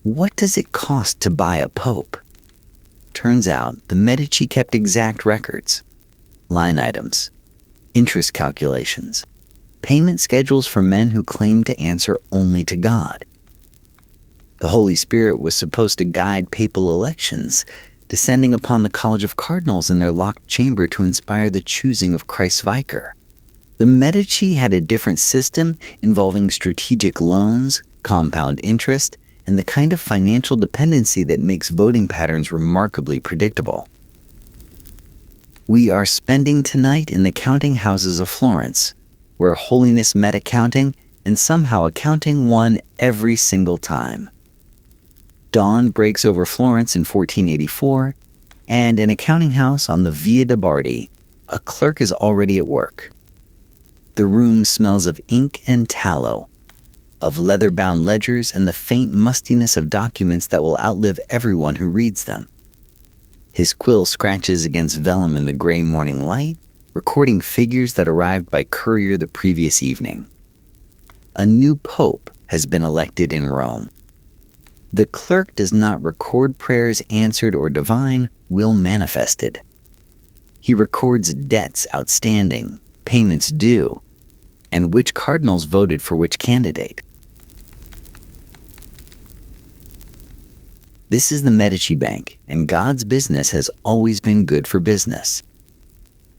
What does it cost to buy a pope? Turns out the Medici kept exact records, line items, interest calculations, payment schedules for men who claimed to answer only to God. The Holy Spirit was supposed to guide papal elections, descending upon the College of Cardinals in their locked chamber to inspire the choosing of Christ's vicar. The Medici had a different system involving strategic loans, compound interest, and the kind of financial dependency that makes voting patterns remarkably predictable. We are spending tonight in the counting houses of Florence, where holiness met accounting, and somehow accounting won every single time. Dawn breaks over Florence in 1484, and in a counting house on the Via de' Bardi, a clerk is already at work. The room smells of ink and tallow, of leather-bound ledgers and the faint mustiness of documents that will outlive everyone who reads them. His quill scratches against vellum in the gray morning light, recording figures that arrived by courier the previous evening. A new pope has been elected in Rome. The clerk does not record prayers answered or divine, will manifested. He records debts outstanding, payments due, and which cardinals voted for which candidate. This is the Medici Bank, and God's business has always been good for business.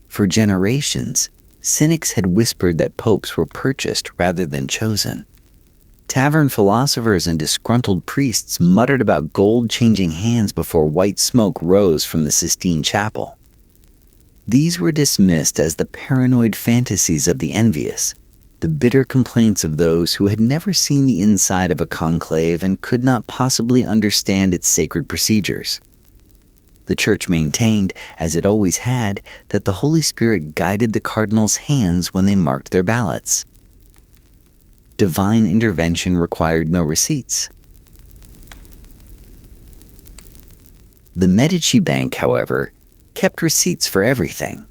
For generations, cynics had whispered that popes were purchased rather than chosen. Tavern philosophers and disgruntled priests muttered about gold changing hands before white smoke rose from the Sistine Chapel. These were dismissed as the paranoid fantasies of the envious, the bitter complaints of those who had never seen the inside of a conclave and could not possibly understand its sacred procedures. The Church maintained, as it always had, that the Holy Spirit guided the cardinals' hands when they marked their ballots. Divine intervention required no receipts. The Medici Bank, however, kept receipts for everything.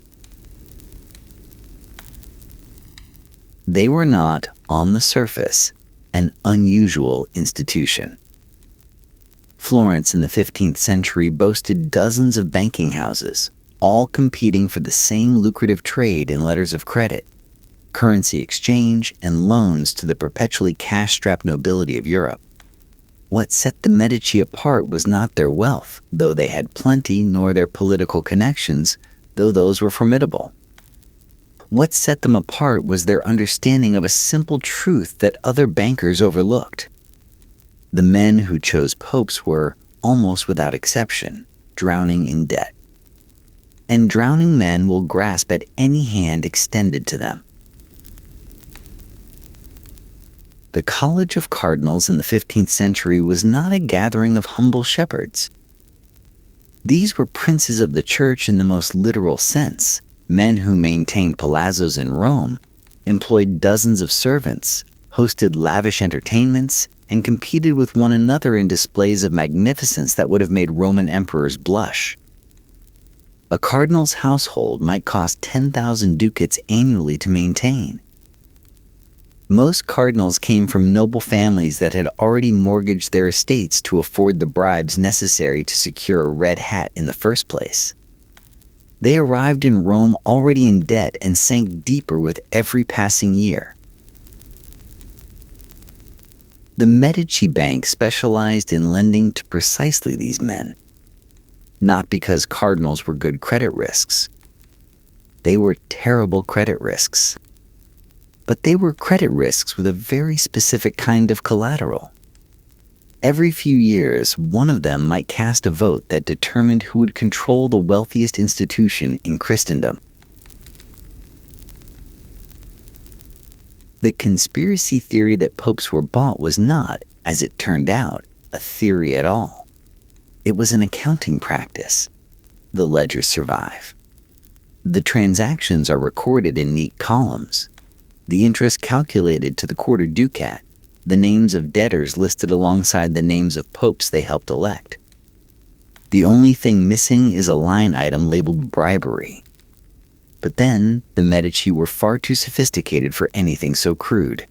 They were not, on the surface, an unusual institution. Florence in the 15th century boasted dozens of banking houses, all competing for the same lucrative trade in letters of credit, currency exchange, and loans to the perpetually cash-strapped nobility of Europe. What set the Medici apart was not their wealth, though they had plenty, nor their political connections, though those were formidable. What set them apart was their understanding of a simple truth that other bankers overlooked. The men who chose popes were, almost without exception, drowning in debt. And drowning men will grasp at any hand extended to them. The College of Cardinals in the 15th century was not a gathering of humble shepherds. These were princes of the church in the most literal sense, men who maintained palazzos in Rome, employed dozens of servants, hosted lavish entertainments, and competed with one another in displays of magnificence that would have made Roman emperors blush. A cardinal's household might cost 10,000 ducats annually to maintain. Most cardinals came from noble families that had already mortgaged their estates to afford the bribes necessary to secure a red hat in the first place. They arrived in Rome already in debt and sank deeper with every passing year. The Medici Bank specialized in lending to precisely these men, not because cardinals were good credit risks. They were terrible credit risks. But they were credit risks with a very specific kind of collateral. Every few years, one of them might cast a vote that determined who would control the wealthiest institution in Christendom. The conspiracy theory that popes were bought was not, as it turned out, a theory at all. It was an accounting practice. The ledgers survive. The transactions are recorded in neat columns. The interest calculated to the quarter ducat, the names of debtors listed alongside the names of popes they helped elect. The only thing missing is a line item labeled bribery. But then, the Medici were far too sophisticated for anything so crude.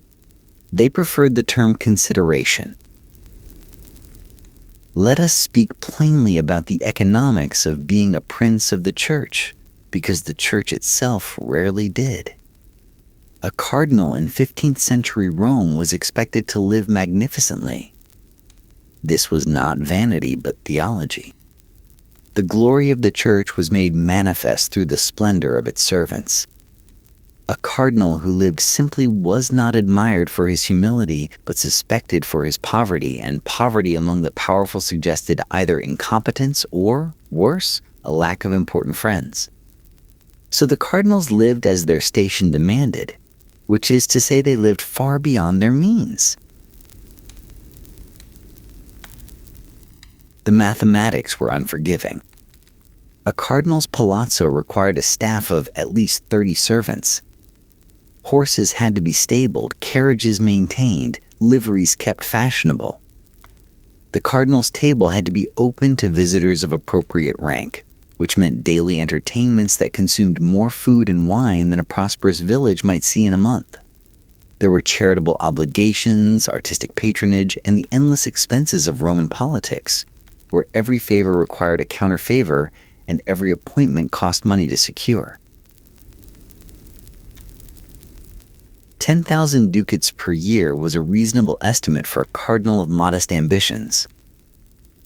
They preferred the term consideration. Let us speak plainly about the economics of being a prince of the church, because the church itself rarely did. A cardinal in 15th century Rome was expected to live magnificently. This was not vanity but theology. The glory of the church was made manifest through the splendor of its servants. A cardinal who lived simply was not admired for his humility, but suspected for his poverty, and poverty among the powerful suggested either incompetence or, worse, a lack of important friends. So the cardinals lived as their station demanded, which is to say they lived far beyond their means. The mathematics were unforgiving. A cardinal's palazzo required a staff of at least 30 servants. Horses had to be stabled, carriages maintained, liveries kept fashionable. The cardinal's table had to be open to visitors of appropriate rank, which meant daily entertainments that consumed more food and wine than a prosperous village might see in a month. There were charitable obligations, artistic patronage, and the endless expenses of Roman politics, where every favor required a counterfavor and every appointment cost money to secure. 10,000 ducats per year was a reasonable estimate for a cardinal of modest ambitions.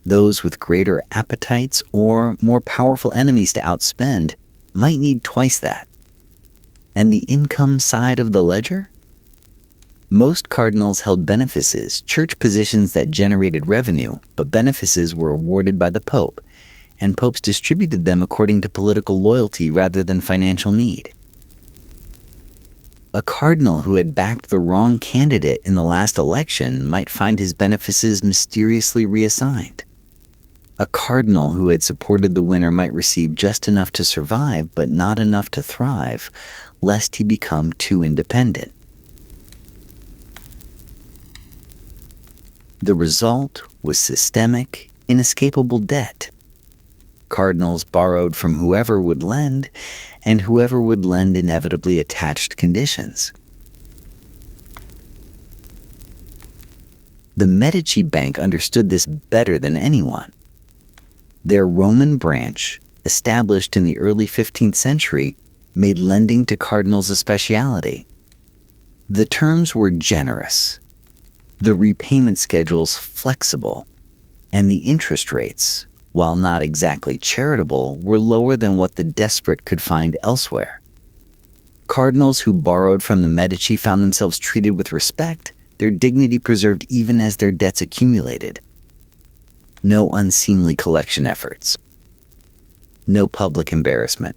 Those with greater appetites or more powerful enemies to outspend might need twice that. And the income side of the ledger? Most cardinals held benefices, church positions that generated revenue, but benefices were awarded by the Pope, and popes distributed them according to political loyalty rather than financial need. A cardinal who had backed the wrong candidate in the last election might find his benefices mysteriously reassigned. A cardinal who had supported the winner might receive just enough to survive, but not enough to thrive, lest he become too independent. The result was systemic, inescapable debt. Cardinals borrowed from whoever would lend, and whoever would lend inevitably attached conditions. The Medici Bank understood this better than anyone. Their Roman branch, established in the early 15th century, made lending to cardinals a specialty. The terms were generous, the repayment schedules flexible, and the interest rates, while not exactly charitable, were lower than what the desperate could find elsewhere. Cardinals who borrowed from the Medici found themselves treated with respect, their dignity preserved even as their debts accumulated. No unseemly collection efforts. No public embarrassment.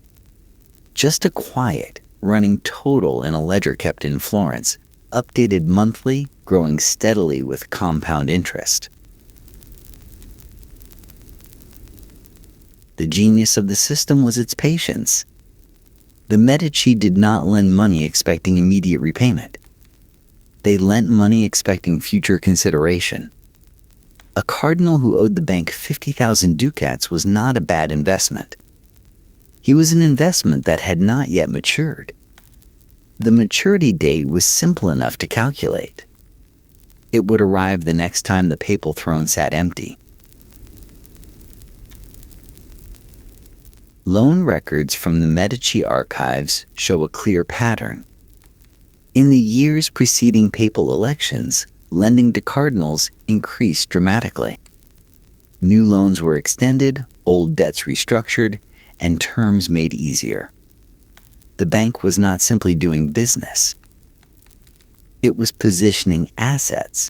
Just a quiet, running total in a ledger kept in Florence, updated monthly, growing steadily with compound interest. The genius of the system was its patience. The Medici did not lend money expecting immediate repayment. They lent money expecting future consideration. A cardinal who owed the bank 50,000 ducats was not a bad investment. He was an investment that had not yet matured. The maturity date was simple enough to calculate. It would arrive the next time the papal throne sat empty. Loan records from the Medici archives show a clear pattern. In the years preceding papal elections, lending to cardinals increased dramatically. New loans were extended, old debts restructured, and terms made easier. The bank was not simply doing business. It was positioning assets.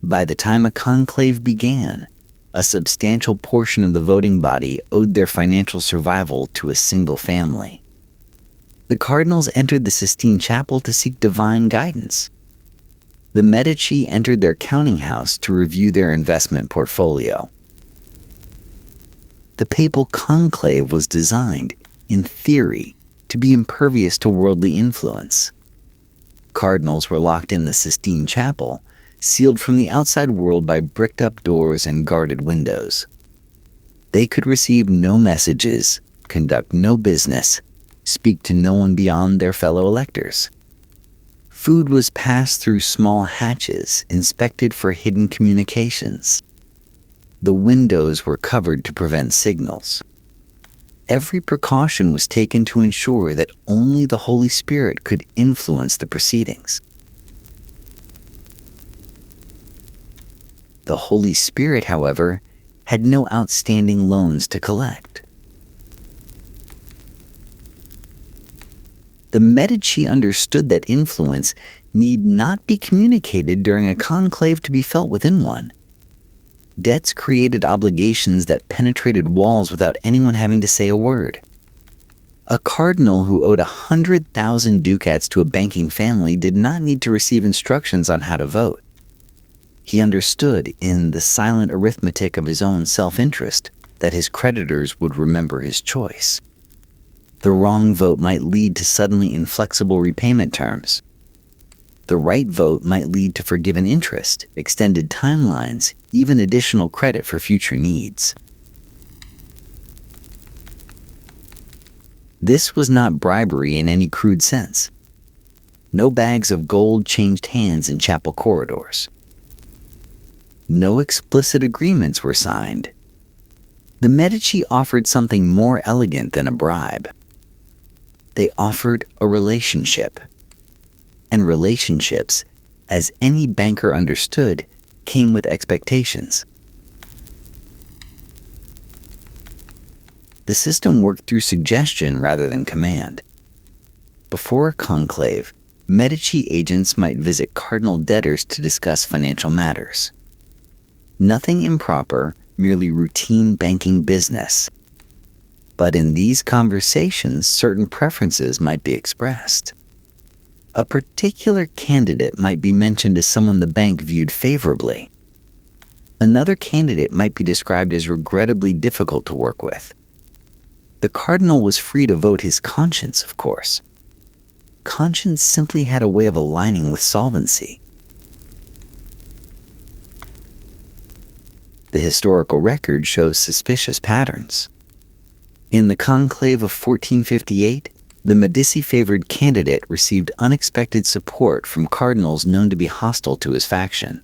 By the time a conclave began, a substantial portion of the voting body owed their financial survival to a single family. The cardinals entered the Sistine Chapel to seek divine guidance. The Medici entered their counting house to review their investment portfolio. The papal conclave was designed, in theory, to be impervious to worldly influence. Cardinals were locked in the Sistine Chapel, sealed from the outside world by bricked-up doors and guarded windows. They could receive no messages, conduct no business, speak to no one beyond their fellow electors. Food was passed through small hatches, inspected for hidden communications. The windows were covered to prevent signals. Every precaution was taken to ensure that only the Holy Spirit could influence the proceedings. The Holy Spirit, however, had no outstanding loans to collect. The Medici understood that influence need not be communicated during a conclave to be felt within one. Debts created obligations that penetrated walls without anyone having to say a word. A cardinal who owed 100,000 ducats to a banking family did not need to receive instructions on how to vote. He understood, in the silent arithmetic of his own self-interest, that his creditors would remember his choice. The wrong vote might lead to suddenly inflexible repayment terms. The right vote might lead to forgiven interest, extended timelines, even additional credit for future needs. This was not bribery in any crude sense. No bags of gold changed hands in chapel corridors. No explicit agreements were signed. The Medici offered something more elegant than a bribe. They offered a relationship. And relationships, as any banker understood, came with expectations. The system worked through suggestion rather than command. Before a conclave, Medici agents might visit cardinal debtors to discuss financial matters. Nothing improper, merely routine banking business. But in these conversations, certain preferences might be expressed. A particular candidate might be mentioned as someone the bank viewed favorably. Another candidate might be described as regrettably difficult to work with. The cardinal was free to vote his conscience, of course. Conscience simply had a way of aligning with solvency. The historical record shows suspicious patterns. In the conclave of 1458, the Medici-favored candidate received unexpected support from cardinals known to be hostile to his faction.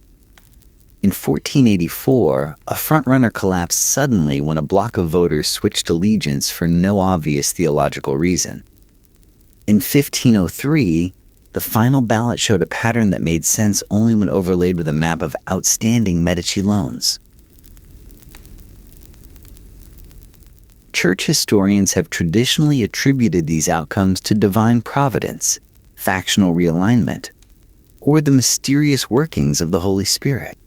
In 1484, a frontrunner collapsed suddenly when a block of voters switched allegiance for no obvious theological reason. In 1503, the final ballot showed a pattern that made sense only when overlaid with a map of outstanding Medici loans. Church historians have traditionally attributed these outcomes to divine providence, factional realignment, or the mysterious workings of the Holy Spirit.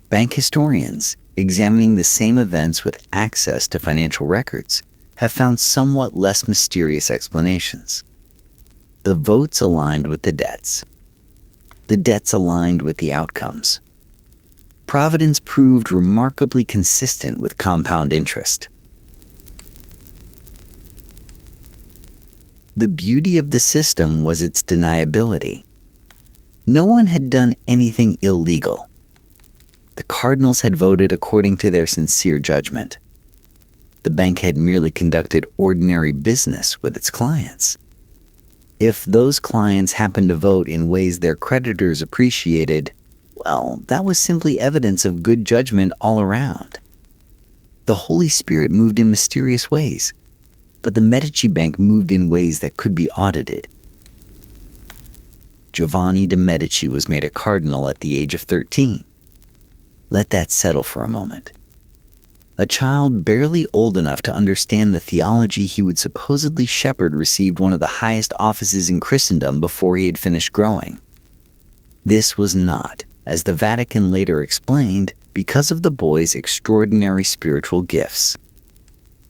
Bank historians, examining the same events with access to financial records, have found somewhat less mysterious explanations. The votes aligned with the debts. The debts aligned with the outcomes. Providence proved remarkably consistent with compound interest. The beauty of the system was its deniability. No one had done anything illegal. The cardinals had voted according to their sincere judgment. The bank had merely conducted ordinary business with its clients. If those clients happened to vote in ways their creditors appreciated, well, that was simply evidence of good judgment all around. The Holy Spirit moved in mysterious ways, but the Medici Bank moved in ways that could be audited. Giovanni de' Medici was made a cardinal at the age of 13. Let that settle for a moment. A child barely old enough to understand the theology he would supposedly shepherd received one of the highest offices in Christendom before he had finished growing. This was not, as the Vatican later explained, because of the boy's extraordinary spiritual gifts.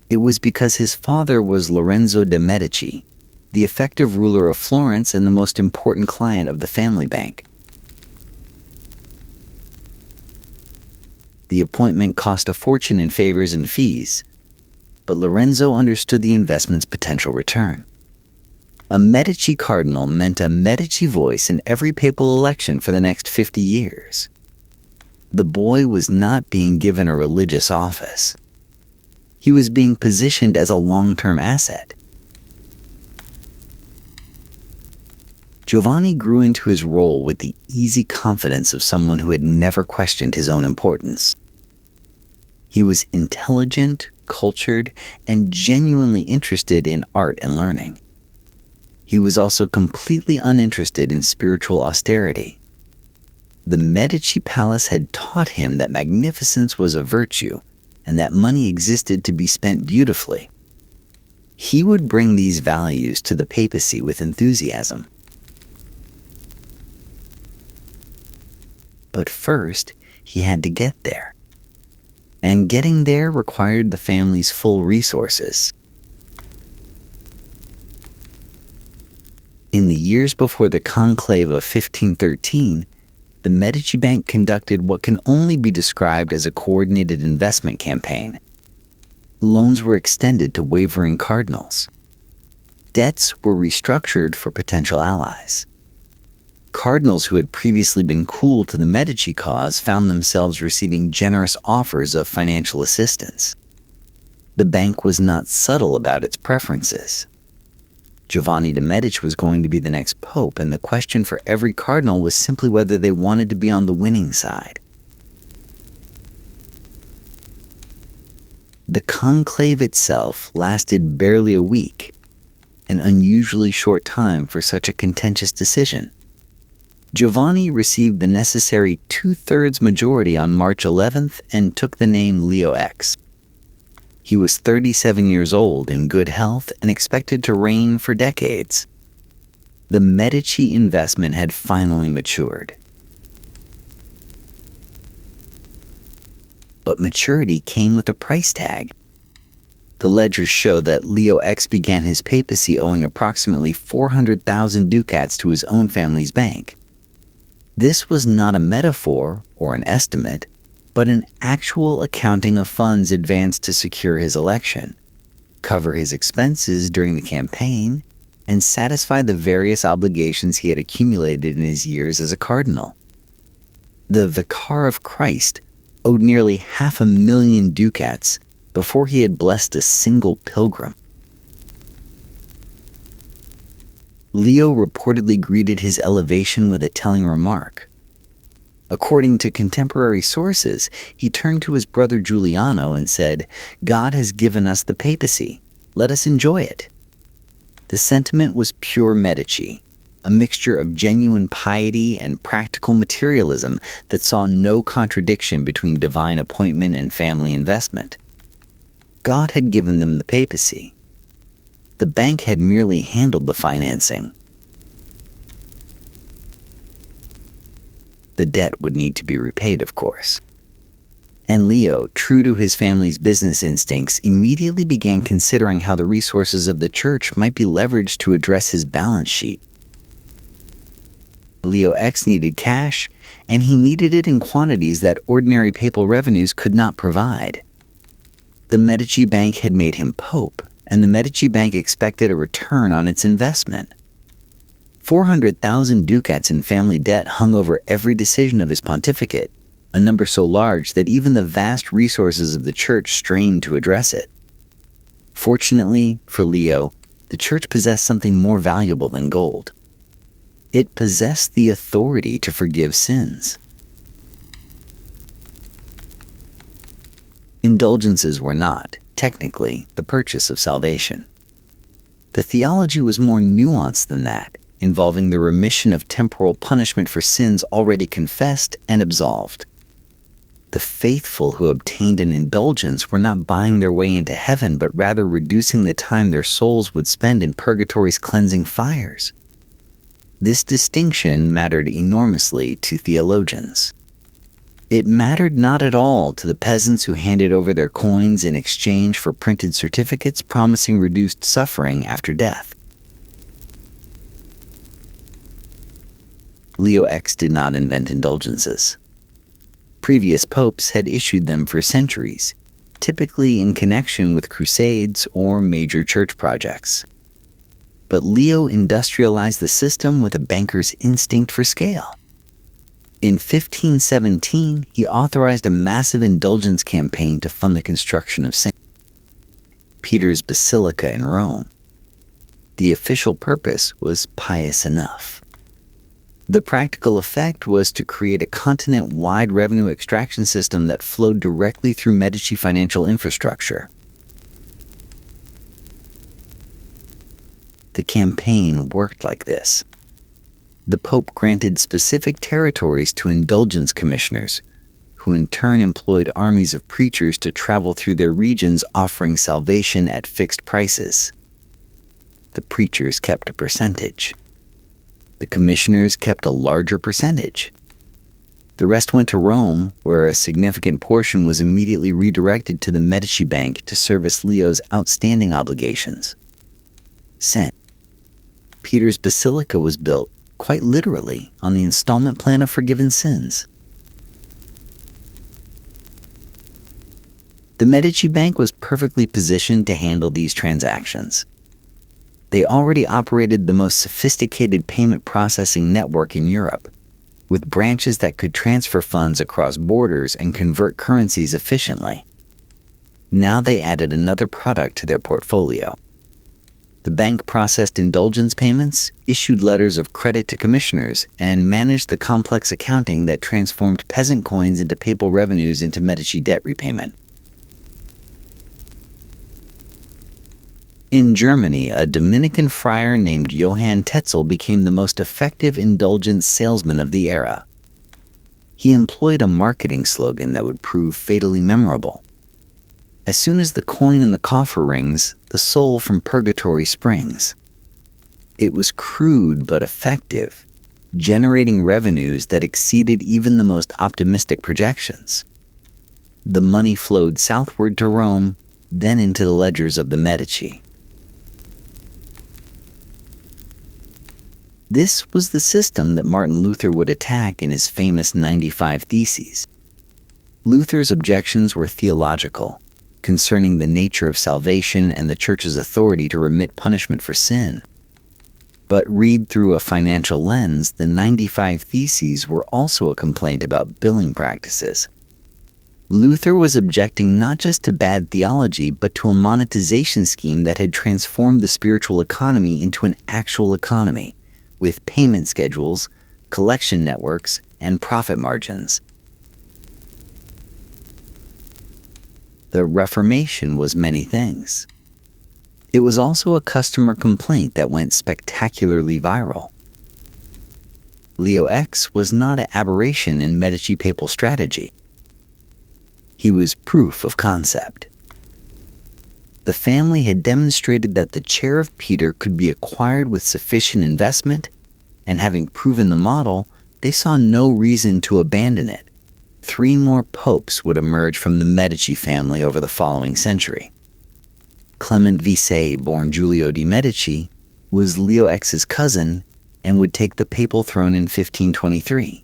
It was because his father was Lorenzo de' Medici, the effective ruler of Florence and the most important client of the family bank. The appointment cost a fortune in favors and fees, but Lorenzo understood the investment's potential return. A Medici cardinal meant a Medici voice in every papal election for the next 50 years. The boy was not being given a religious office. He was being positioned as a long-term asset. Giovanni grew into his role with the easy confidence of someone who had never questioned his own importance. He was intelligent, cultured, and genuinely interested in art and learning. He was also completely uninterested in spiritual austerity. The Medici palace had taught him that magnificence was a virtue and that money existed to be spent beautifully. He would bring these values to the papacy with enthusiasm. But first, he had to get there. And getting there required the family's full resources. In the years before the conclave of 1513, the Medici Bank conducted what can only be described as a coordinated investment campaign. Loans were extended to wavering cardinals. Debts were restructured for potential allies. Cardinals who had previously been cool to the Medici cause found themselves receiving generous offers of financial assistance. The bank was not subtle about its preferences. Giovanni de' Medici was going to be the next pope, and the question for every cardinal was simply whether they wanted to be on the winning side. The conclave itself lasted barely a week, an unusually short time for such a contentious decision. Giovanni received the necessary 2/3 majority on March 11th and took the name Leo X. He was 37 years old, in good health, and expected to reign for decades. The Medici investment had finally matured. But maturity came with a price tag. The ledgers show that Leo X began his papacy owing approximately 400,000 ducats to his own family's bank. This was not a metaphor or an estimate, but an actual accounting of funds advanced to secure his election, cover his expenses during the campaign, and satisfy the various obligations he had accumulated in his years as a cardinal. The Vicar of Christ owed nearly 500,000 ducats before he had blessed a single pilgrim. Leo reportedly greeted his elevation with a telling remark. According to contemporary sources, he turned to his brother Giuliano and said, "God has given us the papacy. Let us enjoy it." The sentiment was pure Medici, a mixture of genuine piety and practical materialism that saw no contradiction between divine appointment and family investment. God had given them the papacy. The bank had merely handled the financing. The debt would need to be repaid, of course. And Leo, true to his family's business instincts, immediately began considering how the resources of the church might be leveraged to address his balance sheet. Leo X needed cash, and he needed it in quantities that ordinary papal revenues could not provide. The Medici Bank had made him pope, and the Medici Bank expected a return on its investment. 400,000 ducats in family debt hung over every decision of his pontificate, a number so large that even the vast resources of the church strained to address it. Fortunately for Leo, the church possessed something more valuable than gold. It possessed the authority to forgive sins. Indulgences were not, technically, the purchase of salvation. The theology was more nuanced than that, involving the remission of temporal punishment for sins already confessed and absolved. The faithful who obtained an indulgence were not buying their way into heaven, but rather reducing the time their souls would spend in purgatory's cleansing fires. This distinction mattered enormously to theologians. It mattered not at all to the peasants who handed over their coins in exchange for printed certificates promising reduced suffering after death. Leo X did not invent indulgences. Previous popes had issued them for centuries, typically in connection with crusades or major church projects. But Leo industrialized the system with a banker's instinct for scale. In 1517, he authorized a massive indulgence campaign to fund the construction of St. Peter's Basilica in Rome. The official purpose was pious enough. The practical effect was to create a continent-wide revenue extraction system that flowed directly through Medici financial infrastructure. The campaign worked like this. The Pope granted specific territories to indulgence commissioners, who in turn employed armies of preachers to travel through their regions offering salvation at fixed prices. The preachers kept a percentage. The commissioners kept a larger percentage. The rest went to Rome, where a significant portion was immediately redirected to the Medici Bank to service Leo's outstanding obligations. St. Peter's Basilica was built, quite literally, on the installment plan of forgiven sins. The Medici Bank was perfectly positioned to handle these transactions. They already operated the most sophisticated payment processing network in Europe, with branches that could transfer funds across borders and convert currencies efficiently. Now they added another product to their portfolio. The bank processed indulgence payments, issued letters of credit to commissioners, and managed the complex accounting that transformed peasant coins into papal revenues into Medici debt repayment. In Germany, a Dominican friar named Johann Tetzel became the most effective indulgence salesman of the era. He employed a marketing slogan that would prove fatally memorable. As soon as the coin in the coffer rings, the soul from purgatory springs. It was crude but effective, generating revenues that exceeded even the most optimistic projections. The money flowed southward to Rome, then into the ledgers of the Medici. This was the system that Martin Luther would attack in his famous 95 Theses. Luther's objections were theological, concerning the nature of salvation and the Church's authority to remit punishment for sin. But read through a financial lens, the 95 Theses were also a complaint about billing practices. Luther was objecting not just to bad theology, but to a monetization scheme that had transformed the spiritual economy into an actual economy, with payment schedules, collection networks, and profit margins. The Reformation was many things. It was also a customer complaint that went spectacularly viral. Leo X was not an aberration in Medici papal strategy. He was proof of concept. The family had demonstrated that the chair of Peter could be acquired with sufficient investment, and having proven the model, they saw no reason to abandon it. 3 more popes would emerge from the Medici family over the following century. Clement Vise, born Giulio de' Medici, was Leo X's cousin and would take the papal throne in 1523.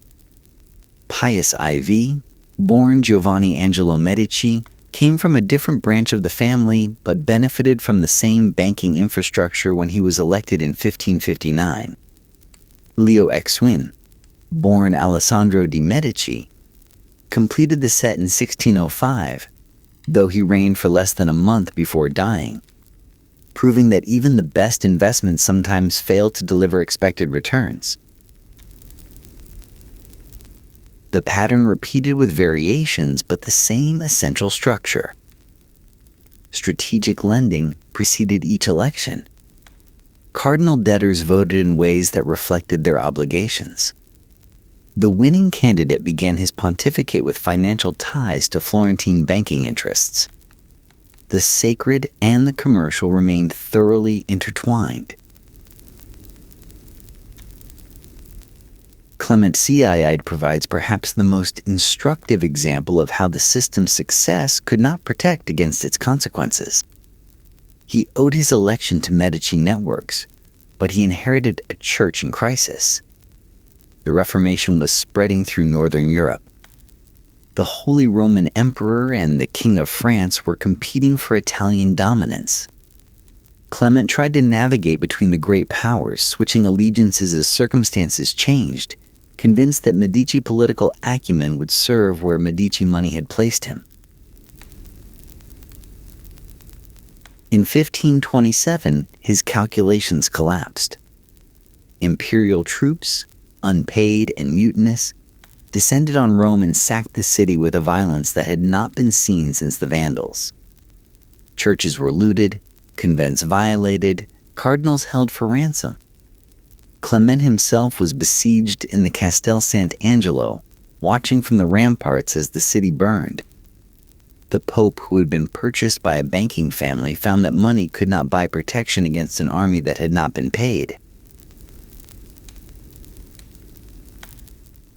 Pius IV, born Giovanni Angelo Medici, came from a different branch of the family but benefited from the same banking infrastructure when he was elected in 1559. Leo X Swin, born Alessandro de' Medici, completed the set in 1605, though he reigned for less than a month before dying, proving that even the best investments sometimes fail to deliver expected returns. The pattern repeated with variations, but the same essential structure. Strategic lending preceded each election. Cardinal debtors voted in ways that reflected their obligations. The winning candidate began his pontificate with financial ties to Florentine banking interests. The sacred and the commercial remained thoroughly intertwined. Clement CII provides perhaps the most instructive example of how the system's success could not protect against its consequences. He owed his election to Medici networks, but he inherited a church in crisis. The Reformation was spreading through Northern Europe. The Holy Roman Emperor and the King of France were competing for Italian dominance. Clement tried to navigate between the great powers, switching allegiances as circumstances changed, convinced that Medici political acumen would serve where Medici money had placed him. In 1527, his calculations collapsed. Imperial troops, unpaid and mutinous, descended on Rome and sacked the city with a violence that had not been seen since the Vandals. Churches were looted, convents violated, cardinals held for ransom. Clement himself was besieged in the Castel Sant'Angelo, watching from the ramparts as the city burned. The Pope, who had been purchased by a banking family, found that money could not buy protection against an army that had not been paid.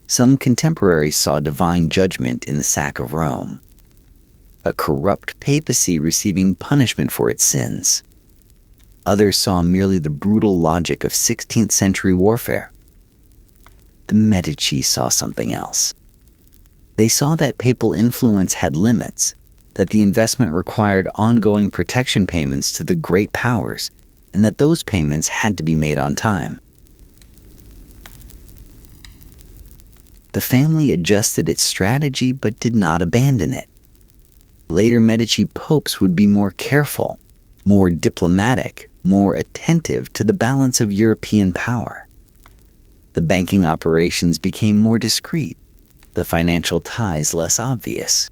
Some contemporaries saw divine judgment in the sack of Rome, a corrupt papacy receiving punishment for its sins. Others saw merely the brutal logic of 16th century warfare. The Medici saw something else. They saw that papal influence had limits, that the investment required ongoing protection payments to the great powers, and that those payments had to be made on time. The family adjusted its strategy but did not abandon it. Later Medici popes would be more careful, more diplomatic, more attentive to the balance of European power. The banking operations became more discreet, the financial ties less obvious.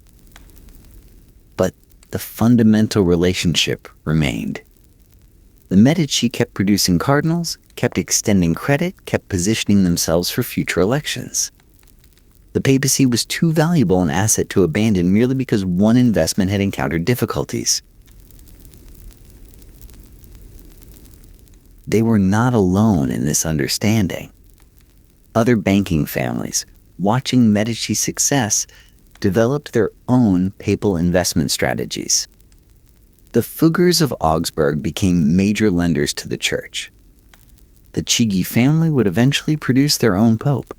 But the fundamental relationship remained. The Medici kept producing cardinals, kept extending credit, kept positioning themselves for future elections. The papacy was too valuable an asset to abandon merely because one investment had encountered difficulties. They were not alone in this understanding. Other banking families, watching Medici's success, developed their own papal investment strategies. The Fuggers of Augsburg became major lenders to the church. The Chigi family would eventually produce their own pope.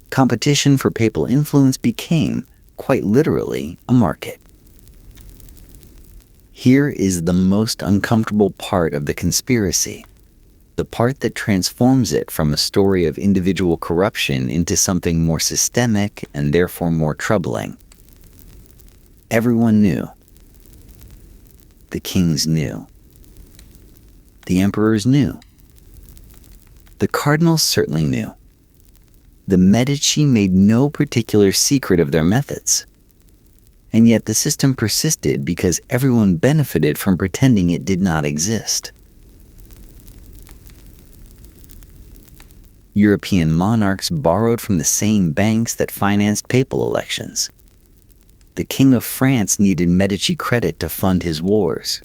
Competition for papal influence became, quite literally, a market. Here is the most uncomfortable part of the conspiracy, the part that transforms it from a story of individual corruption into something more systemic and therefore more troubling. Everyone knew. The kings knew. The emperors knew. The cardinals certainly knew. The Medici made no particular secret of their methods. And yet the system persisted because everyone benefited from pretending it did not exist. European monarchs borrowed from the same banks that financed papal elections. The King of France needed Medici credit to fund his wars.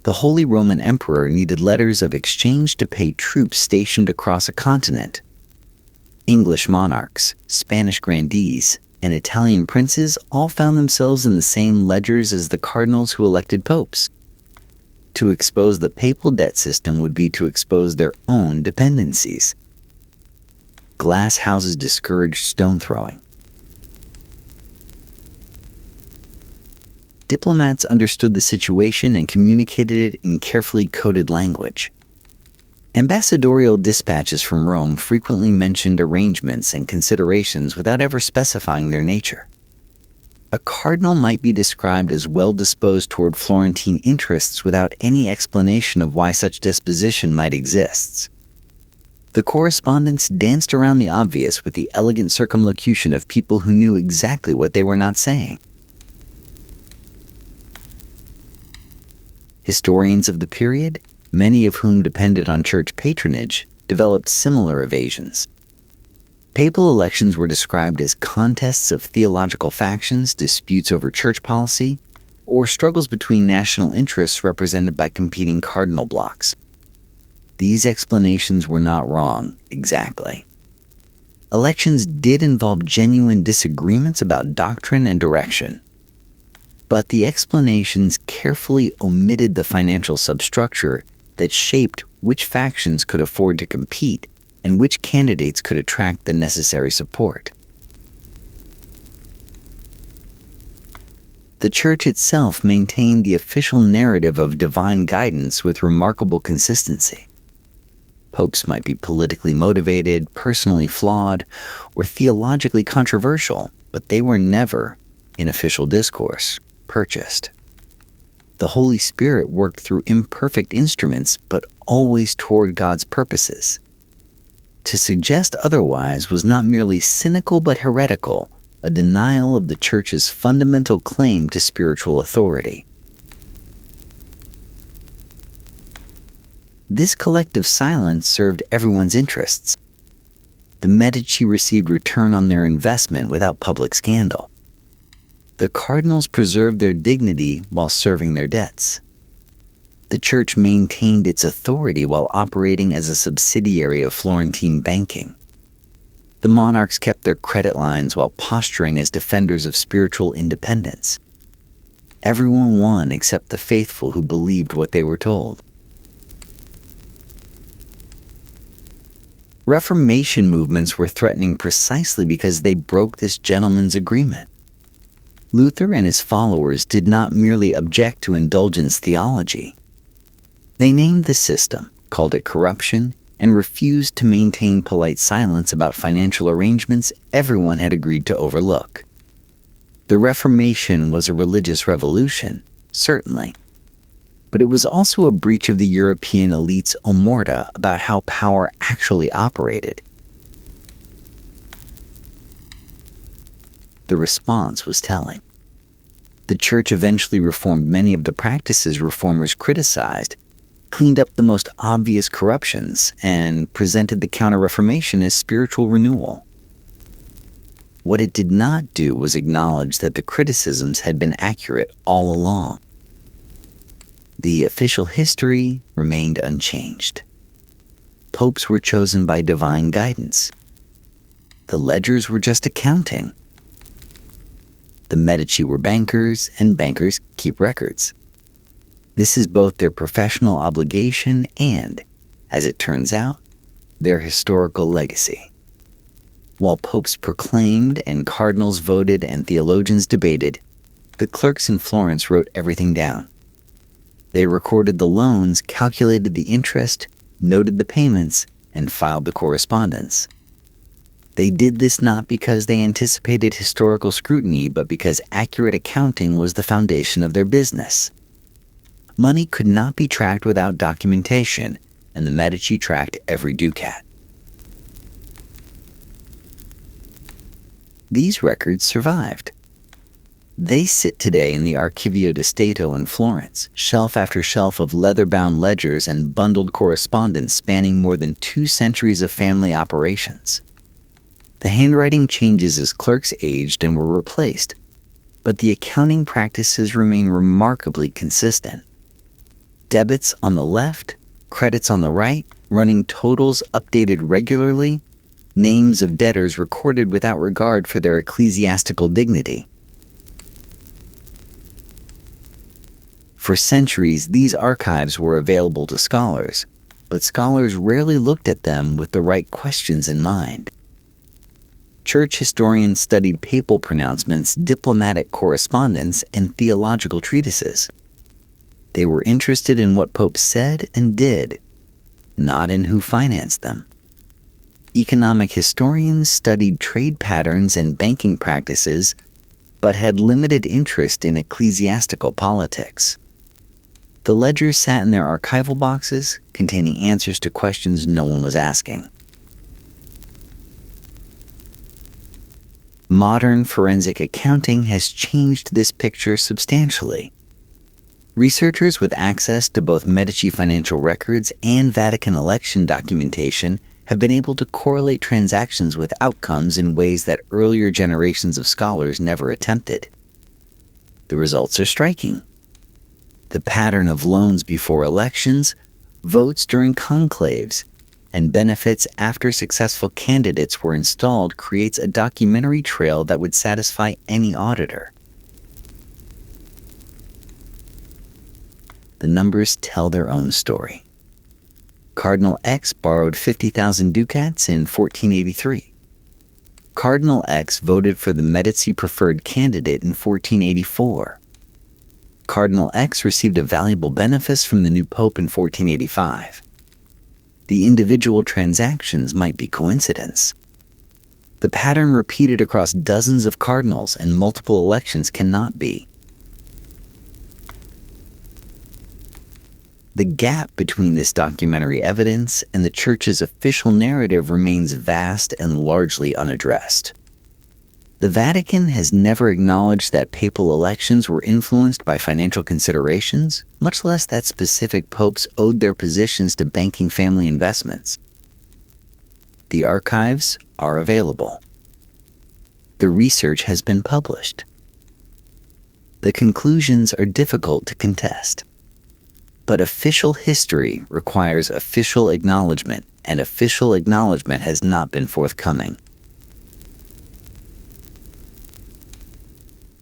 The Holy Roman Emperor needed letters of exchange to pay troops stationed across a continent. English monarchs, Spanish grandees, and Italian princes all found themselves in the same ledgers as the cardinals who elected popes. To expose the papal debt system would be to expose their own dependencies. Glass houses discouraged stone throwing. Diplomats understood the situation and communicated it in carefully coded language. Ambassadorial dispatches from Rome frequently mentioned arrangements and considerations without ever specifying their nature. A cardinal might be described as well-disposed toward Florentine interests without any explanation of why such disposition might exist. The correspondence danced around the obvious with the elegant circumlocution of people who knew exactly what they were not saying. Historians of the period, many of whom depended on church patronage, developed similar evasions. Papal elections were described as contests of theological factions, disputes over church policy, or struggles between national interests represented by competing cardinal blocks. These explanations were not wrong, exactly. Elections did involve genuine disagreements about doctrine and direction. But the explanations carefully omitted the financial substructure that shaped which factions could afford to compete and which candidates could attract the necessary support. The Church itself maintained the official narrative of divine guidance with remarkable consistency. Popes might be politically motivated, personally flawed, or theologically controversial, but they were never, in official discourse, purchased. The Holy Spirit worked through imperfect instruments, but always toward God's purposes. To suggest otherwise was not merely cynical but heretical, a denial of the Church's fundamental claim to spiritual authority. This collective silence served everyone's interests. The Medici received return on their investment without public scandal. The cardinals preserved their dignity while serving their debts. The Church maintained its authority while operating as a subsidiary of Florentine banking. The monarchs kept their credit lines while posturing as defenders of spiritual independence. Everyone won except the faithful who believed what they were told. Reformation movements were threatening precisely because they broke this gentleman's agreement. Luther and his followers did not merely object to indulgence theology. They named the system, called it corruption, and refused to maintain polite silence about financial arrangements everyone had agreed to overlook. The Reformation was a religious revolution, certainly. But it was also a breach of the European elite's omerta about how power actually operated. The response was telling. The Church eventually reformed many of the practices reformers criticized, cleaned up the most obvious corruptions, and presented the Counter-Reformation as spiritual renewal. What it did not do was acknowledge that the criticisms had been accurate all along. The official history remained unchanged. Popes were chosen by divine guidance. The ledgers were just accounting. The Medici were bankers, and bankers keep records. This is both their professional obligation and, as it turns out, their historical legacy. While popes proclaimed and cardinals voted and theologians debated, the clerks in Florence wrote everything down. They recorded the loans, calculated the interest, noted the payments, and filed the correspondence. They did this not because they anticipated historical scrutiny, but because accurate accounting was the foundation of their business. Money could not be tracked without documentation, and the Medici tracked every ducat. These records survived. They sit today in the Archivio di Stato in Florence, shelf after shelf of leather-bound ledgers and bundled correspondence spanning more than 2 centuries of family operations. The handwriting changes as clerks aged and were replaced, but the accounting practices remain remarkably consistent. Debits on the left, credits on the right, running totals updated regularly, names of debtors recorded without regard for their ecclesiastical dignity. For centuries, these archives were available to scholars, but scholars rarely looked at them with the right questions in mind. Church historians studied papal pronouncements, diplomatic correspondence, and theological treatises. They were interested in what popes said and did, not in who financed them. Economic historians studied trade patterns and banking practices, but had limited interest in ecclesiastical politics. The ledgers sat in their archival boxes, containing answers to questions no one was asking. Modern forensic accounting has changed this picture substantially. Researchers with access to both Medici financial records and Vatican election documentation have been able to correlate transactions with outcomes in ways that earlier generations of scholars never attempted. The results are striking. The pattern of loans before elections, votes during conclaves, and benefits after successful candidates were installed creates a documentary trail that would satisfy any auditor. The numbers tell their own story. Cardinal X borrowed 50,000 ducats in 1483. Cardinal X voted for the Medici preferred candidate in 1484. Cardinal X received a valuable benefice from the new pope in 1485. The individual transactions might be coincidence. The pattern repeated across dozens of cardinals and multiple elections cannot be. The gap between this documentary evidence and the Church's official narrative remains vast and largely unaddressed. The Vatican has never acknowledged that papal elections were influenced by financial considerations, much less that specific popes owed their positions to banking family investments. The archives are available. The research has been published. The conclusions are difficult to contest. But official history requires official acknowledgement, and official acknowledgement has not been forthcoming.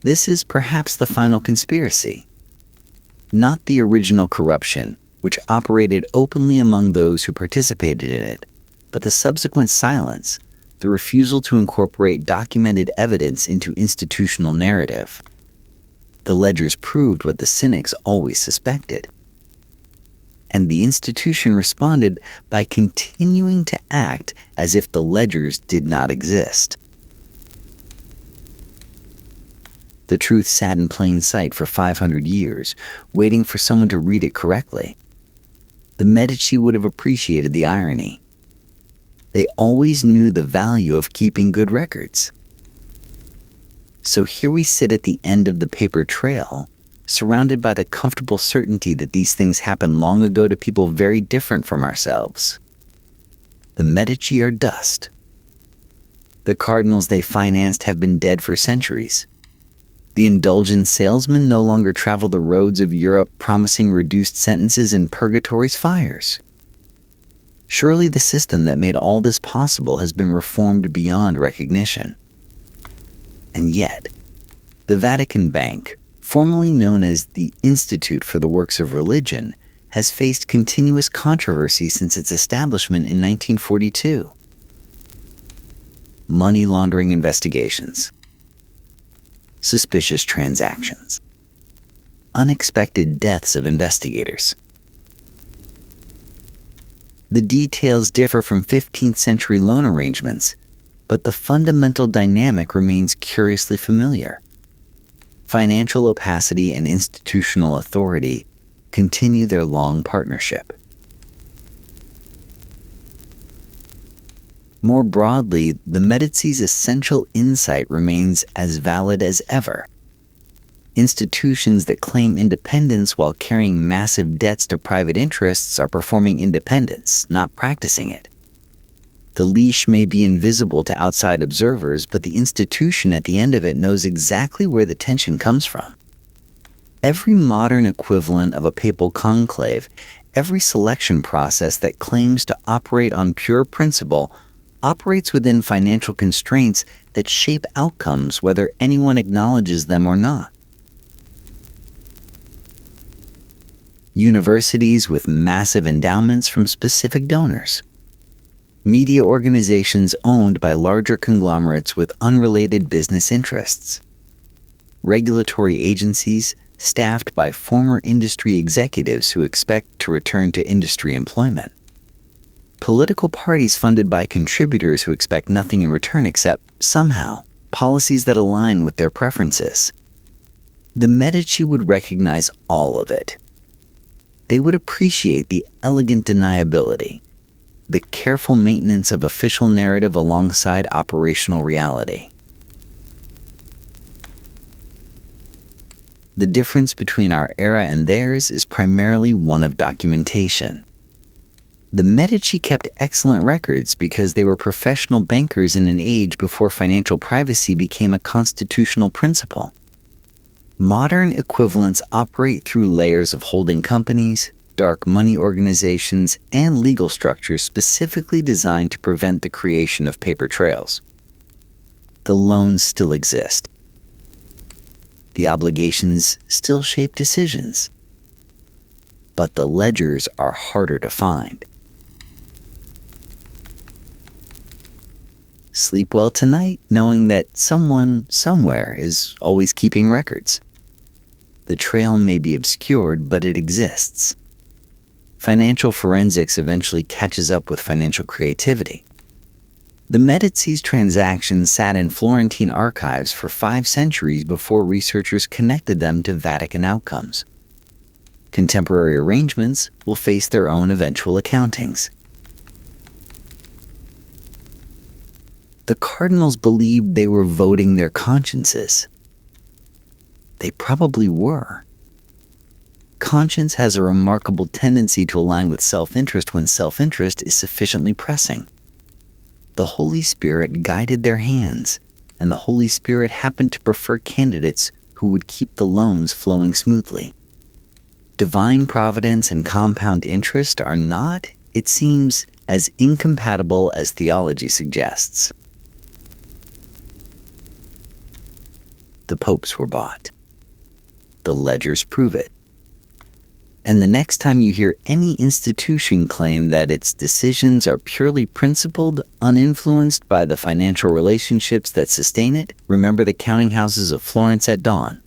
This is perhaps the final conspiracy. Not the original corruption, which operated openly among those who participated in it, but the subsequent silence, the refusal to incorporate documented evidence into institutional narrative. The ledgers proved what the cynics always suspected. And the institution responded by continuing to act as if the ledgers did not exist. The truth sat in plain sight for 500 years, waiting for someone to read it correctly. The Medici would have appreciated the irony. They always knew the value of keeping good records. So here we sit at the end of the paper trail, surrounded by the comfortable certainty that these things happened long ago to people very different from ourselves. The Medici are dust. The cardinals they financed have been dead for centuries. The indulgent salesmen no longer travel the roads of Europe promising reduced sentences in purgatory's fires. Surely the system that made all this possible has been reformed beyond recognition. And yet, the Vatican Bank, formerly known as the Institute for the Works of Religion, has faced continuous controversy since its establishment in 1942. Money laundering investigations, suspicious transactions, unexpected deaths of investigators. The details differ from 15th century loan arrangements, but the fundamental dynamic remains curiously familiar. Financial opacity and institutional authority continue their long partnership. More broadly, the Medici's essential insight remains as valid as ever. Institutions that claim independence while carrying massive debts to private interests are performing independence, not practicing it. The leash may be invisible to outside observers, but the institution at the end of it knows exactly where the tension comes from. Every modern equivalent of a papal conclave, every selection process that claims to operate on pure principle, operates within financial constraints that shape outcomes whether anyone acknowledges them or not. Universities with massive endowments from specific donors. Media organizations owned by larger conglomerates with unrelated business interests. Regulatory agencies staffed by former industry executives who expect to return to industry employment. Political parties funded by contributors who expect nothing in return except, somehow, policies that align with their preferences. The Medici would recognize all of it. They would appreciate the elegant deniability, the careful maintenance of official narrative alongside operational reality. The difference between our era and theirs is primarily one of documentation. The Medici kept excellent records because they were professional bankers in an age before financial privacy became a constitutional principle. Modern equivalents operate through layers of holding companies, dark money organizations, and legal structures specifically designed to prevent the creation of paper trails. The loans still exist. The obligations still shape decisions. But the ledgers are harder to find. Sleep well tonight, knowing that someone, somewhere, is always keeping records. The trail may be obscured, but it exists. Financial forensics eventually catches up with financial creativity. The Medici's transactions sat in Florentine archives for 5 centuries before researchers connected them to Vatican outcomes. Contemporary arrangements will face their own eventual accountings. The cardinals believed they were voting their consciences. They probably were. Conscience has a remarkable tendency to align with self-interest when self-interest is sufficiently pressing. The Holy Spirit guided their hands, and the Holy Spirit happened to prefer candidates who would keep the loans flowing smoothly. Divine providence and compound interest are not, it seems, as incompatible as theology suggests. The popes were bought. The ledgers prove it. And the next time you hear any institution claim that its decisions are purely principled, uninfluenced by the financial relationships that sustain it, remember the counting houses of Florence at dawn.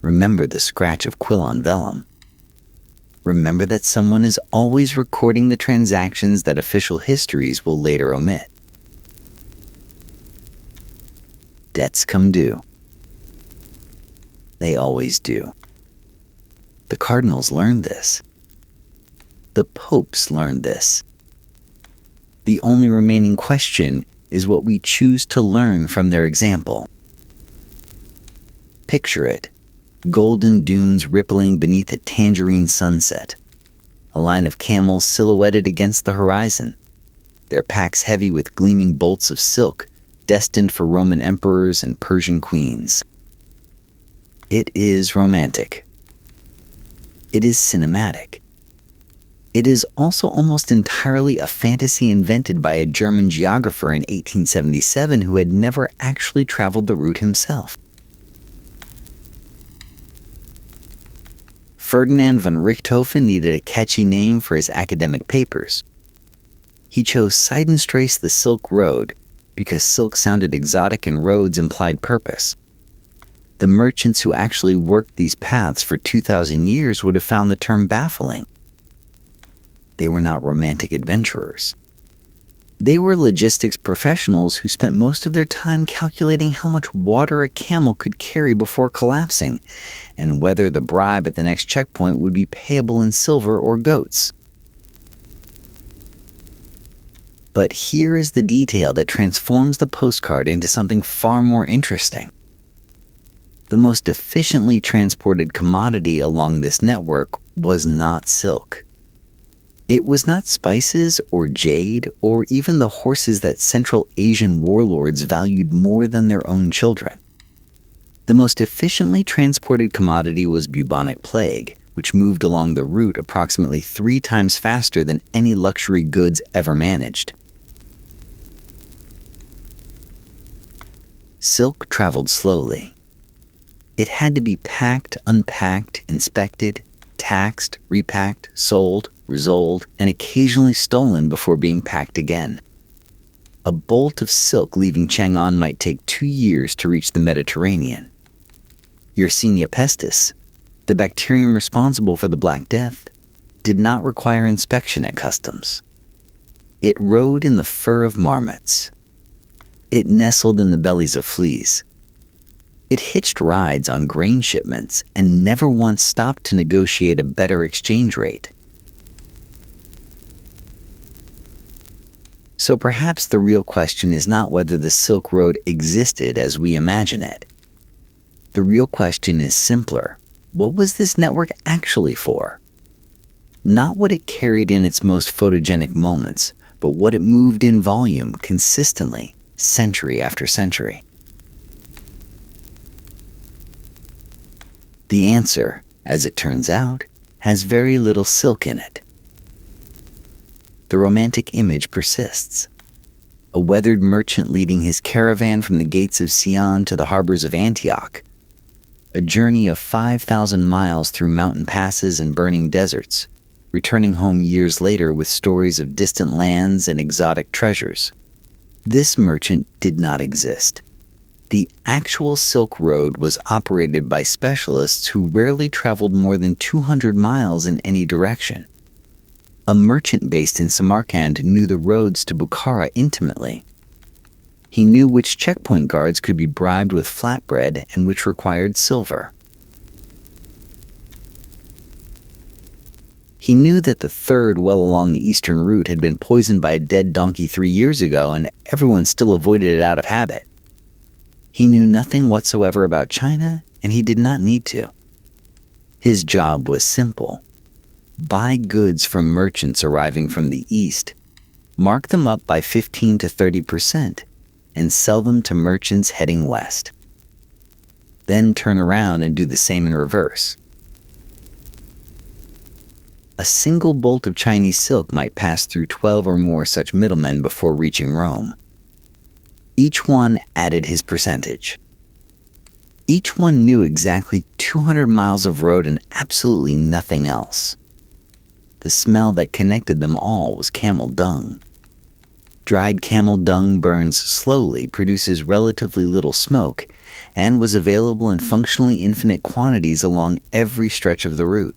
Remember the scratch of quill on vellum. Remember that someone is always recording the transactions that official histories will later omit. Debts come due. They always do. The cardinals learned this. The popes learned this. The only remaining question is what we choose to learn from their example. Picture it. Golden dunes rippling beneath a tangerine sunset. A line of camels silhouetted against the horizon. Their packs heavy with gleaming bolts of silk, destined for Roman emperors and Persian queens. It is romantic. It is cinematic. It is also almost entirely a fantasy invented by a German geographer in 1877 who had never actually traveled the route himself. Ferdinand von Richthofen needed a catchy name for his academic papers. He chose Seidenstrasse, the Silk Road, because silk sounded exotic and roads implied purpose. The merchants who actually worked these paths for 2,000 years would have found the term baffling. They were not romantic adventurers. They were logistics professionals who spent most of their time calculating how much water a camel could carry before collapsing, and whether the bribe at the next checkpoint would be payable in silver or goats. But here is the detail that transforms the postcard into something far more interesting. The most efficiently transported commodity along this network was not silk. It was not spices or jade or even the horses that Central Asian warlords valued more than their own children. The most efficiently transported commodity was bubonic plague, which moved along the route approximately 3 times faster than any luxury goods ever managed. Silk traveled slowly. It had to be packed, unpacked, inspected, taxed, repacked, sold, resoled, and occasionally stolen before being packed again. A bolt of silk leaving Chang'an might take 2 years to reach the Mediterranean. Yersinia pestis, the bacterium responsible for the Black Death, did not require inspection at customs. It rode in the fur of marmots. It nestled in the bellies of fleas. It hitched rides on grain shipments and never once stopped to negotiate a better exchange rate. So perhaps the real question is not whether the Silk Road existed as we imagine it. The real question is simpler. What was this network actually for? Not what it carried in its most photogenic moments, but what it moved in volume consistently, century after century. The answer, as it turns out, has very little silk in it. The romantic image persists. A weathered merchant leading his caravan from the gates of Sion to the harbors of Antioch. A journey of 5,000 miles through mountain passes and burning deserts, returning home years later with stories of distant lands and exotic treasures. This merchant did not exist. The actual Silk Road was operated by specialists who rarely traveled more than 200 miles in any direction. A merchant based in Samarkand knew the roads to Bukhara intimately. He knew which checkpoint guards could be bribed with flatbread and which required silver. He knew that the third well along the eastern route had been poisoned by a dead donkey 3 years ago, and everyone still avoided it out of habit. He knew nothing whatsoever about China, and he did not need to. His job was simple. Buy goods from merchants arriving from the east, mark them up by 15 to 30%, and sell them to merchants heading west. Then turn around and do the same in reverse. A single bolt of Chinese silk might pass through 12 or more such middlemen before reaching Rome. Each one added his percentage. Each one knew exactly 200 miles of road and absolutely nothing else. The smell that connected them all was camel dung. Dried camel dung burns slowly, produces relatively little smoke, and was available in functionally infinite quantities along every stretch of the route.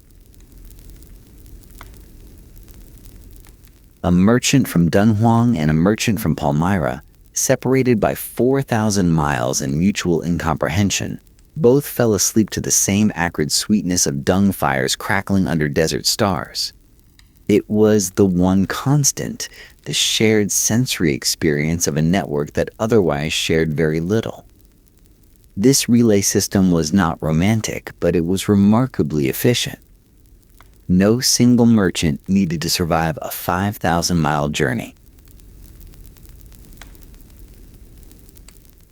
A merchant from Dunhuang and a merchant from Palmyra, separated by 4,000 miles and mutual incomprehension, both fell asleep to the same acrid sweetness of dung fires crackling under desert stars. It was the one constant, the shared sensory experience of a network that otherwise shared very little. This relay system was not romantic, but it was remarkably efficient. No single merchant needed to survive a 5,000-mile journey.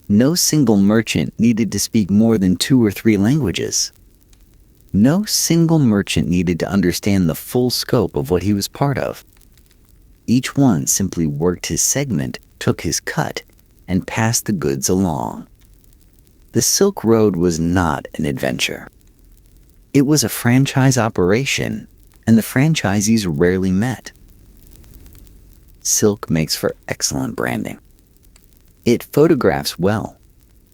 No single merchant needed to speak more than 2 or 3 languages. No single merchant needed to understand the full scope of what he was part of. Each one simply worked his segment, took his cut, and passed the goods along. The Silk Road was not an adventure. It was a franchise operation, and the franchisees rarely met. Silk makes for excellent branding. It photographs well,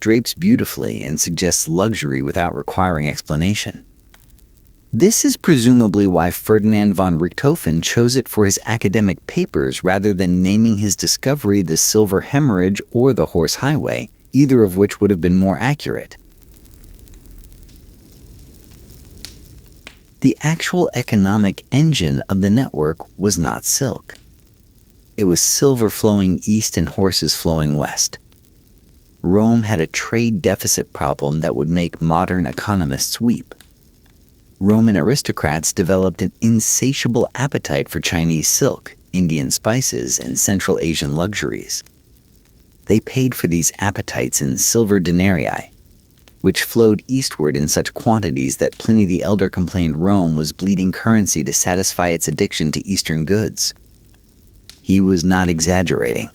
drapes beautifully, and suggests luxury without requiring explanation. This is presumably why Ferdinand von Richthofen chose it for his academic papers rather than naming his discovery the silver hemorrhage or the horse highway, either of which would have been more accurate. The actual economic engine of the network was not silk. It was silver flowing east and horses flowing west. Rome had a trade deficit problem that would make modern economists weep. Roman aristocrats developed an insatiable appetite for Chinese silk, Indian spices, and Central Asian luxuries. They paid for these appetites in silver denarii, which flowed eastward in such quantities that Pliny the Elder complained Rome was bleeding currency to satisfy its addiction to Eastern goods. He was not exaggerating.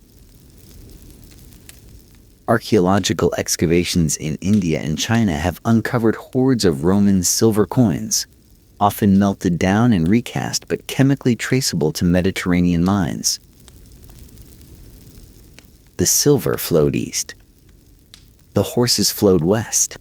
Archaeological excavations in India and China have uncovered hordes of Roman silver coins, often melted down and recast but chemically traceable to Mediterranean mines. The silver flowed east. The horses flowed west.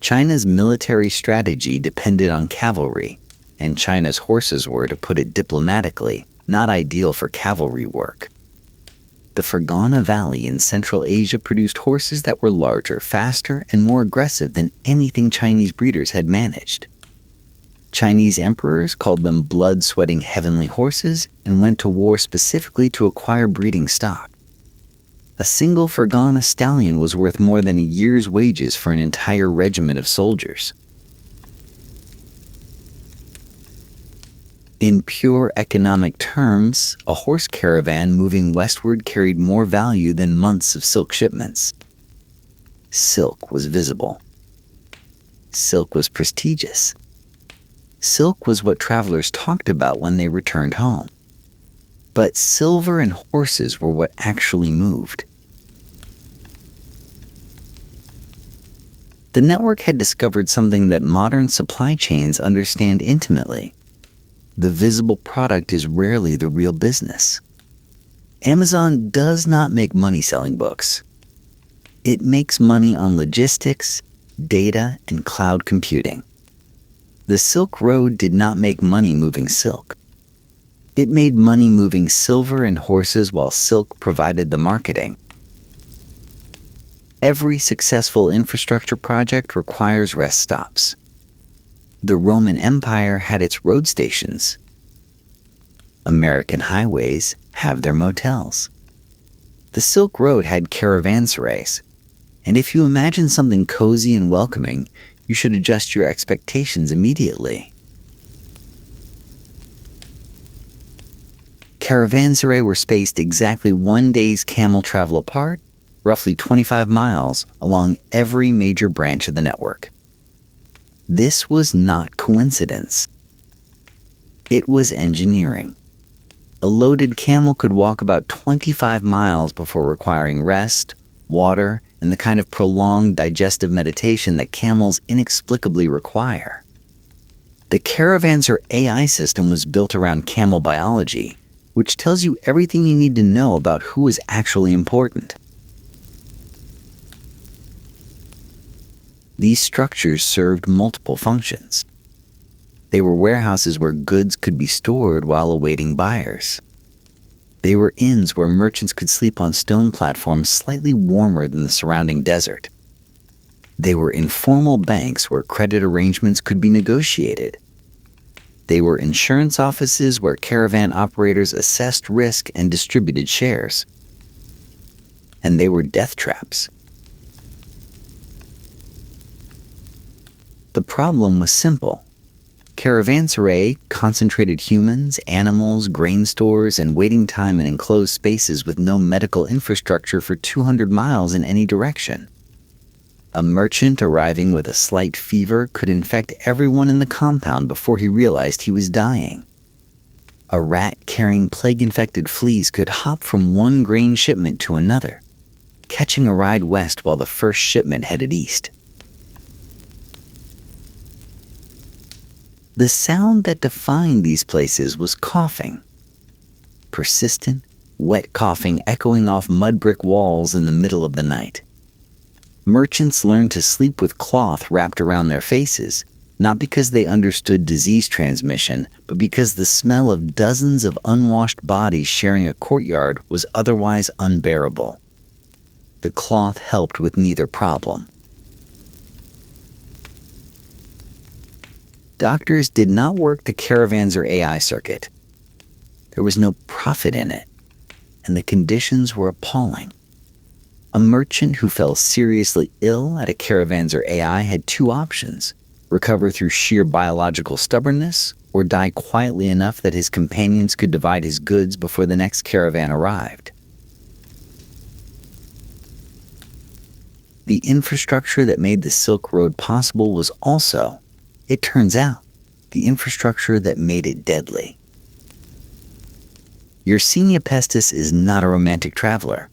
China's military strategy depended on cavalry, and China's horses were, to put it diplomatically, not ideal for cavalry work. The Fergana Valley in Central Asia produced horses that were larger, faster, and more aggressive than anything Chinese breeders had managed. Chinese emperors called them blood-sweating heavenly horses and went to war specifically to acquire breeding stock. A single Fergana stallion was worth more than a year's wages for an entire regiment of soldiers. In pure economic terms, a horse caravan moving westward carried more value than months of silk shipments. Silk was visible. Silk was prestigious. Silk was what travelers talked about when they returned home. But silver and horses were what actually moved. The network had discovered something that modern supply chains understand intimately. The visible product is rarely the real business. Amazon does not make money selling books. It makes money on logistics, data, and cloud computing. The Silk Road did not make money moving silk. It made money moving silver and horses while silk provided the marketing. Every successful infrastructure project requires rest stops. The Roman Empire had its road stations. American highways have their motels. The Silk Road had caravanserais. And if you imagine something cozy and welcoming, you should adjust your expectations immediately. Caravanserai were spaced exactly 1 day's camel travel apart, roughly 25 miles, along every major branch of the network. This was not coincidence. It was engineering. A loaded camel could walk about 25 miles before requiring rest, water, and the kind of prolonged digestive meditation that camels inexplicably require. The caravanserai AI system was built around camel biology, which tells you everything you need to know about who is actually important. These structures served multiple functions. They were warehouses where goods could be stored while awaiting buyers. They were inns where merchants could sleep on stone platforms slightly warmer than the surrounding desert. They were informal banks where credit arrangements could be negotiated. They were insurance offices where caravan operators assessed risk and distributed shares. And they were death traps. The problem was simple. Caravanserai concentrated humans, animals, grain stores, and waiting time in enclosed spaces with no medical infrastructure for 200 miles in any direction. A merchant arriving with a slight fever could infect everyone in the compound before he realized he was dying. A rat carrying plague-infected fleas could hop from one grain shipment to another, catching a ride west while the first shipment headed east. The sound that defined these places was coughing. Persistent, wet coughing echoing off mud brick walls in the middle of the night. Merchants learned to sleep with cloth wrapped around their faces, not because they understood disease transmission, but because the smell of dozens of unwashed bodies sharing a courtyard was otherwise unbearable. The cloth helped with neither problem. Doctors did not work the caravanserai AI circuit. There was no profit in it, and the conditions were appalling. A merchant who fell seriously ill at a caravanserai AI had two options: recover through sheer biological stubbornness, or die quietly enough that his companions could divide his goods before the next caravan arrived. The infrastructure that made the Silk Road possible was also, it turns out, the infrastructure that made it deadly. Yersinia Pestis is not a romantic traveler.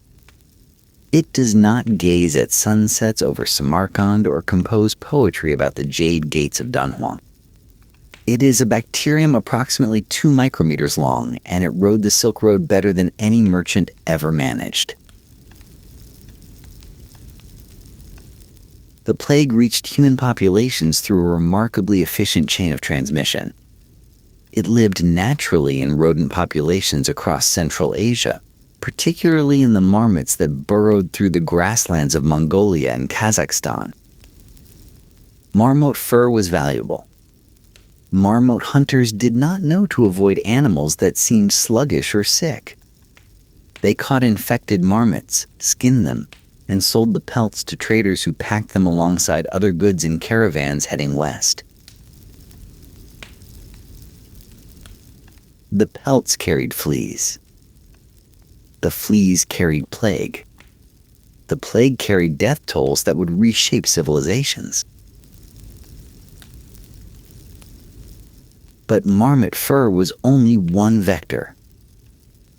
It does not gaze at sunsets over Samarkand or compose poetry about the jade gates of Dunhuang. It is a bacterium approximately 2 micrometers long, and it rode the Silk Road better than any merchant ever managed. The plague reached human populations through a remarkably efficient chain of transmission. It lived naturally in rodent populations across Central Asia, particularly in the marmots that burrowed through the grasslands of Mongolia and Kazakhstan. Marmot fur was valuable. Marmot hunters did not know to avoid animals that seemed sluggish or sick. They caught infected marmots, skinned them, and sold the pelts to traders who packed them alongside other goods in caravans heading west. The pelts carried fleas. The fleas carried plague. The plague carried death tolls that would reshape civilizations. But marmot fur was only one vector.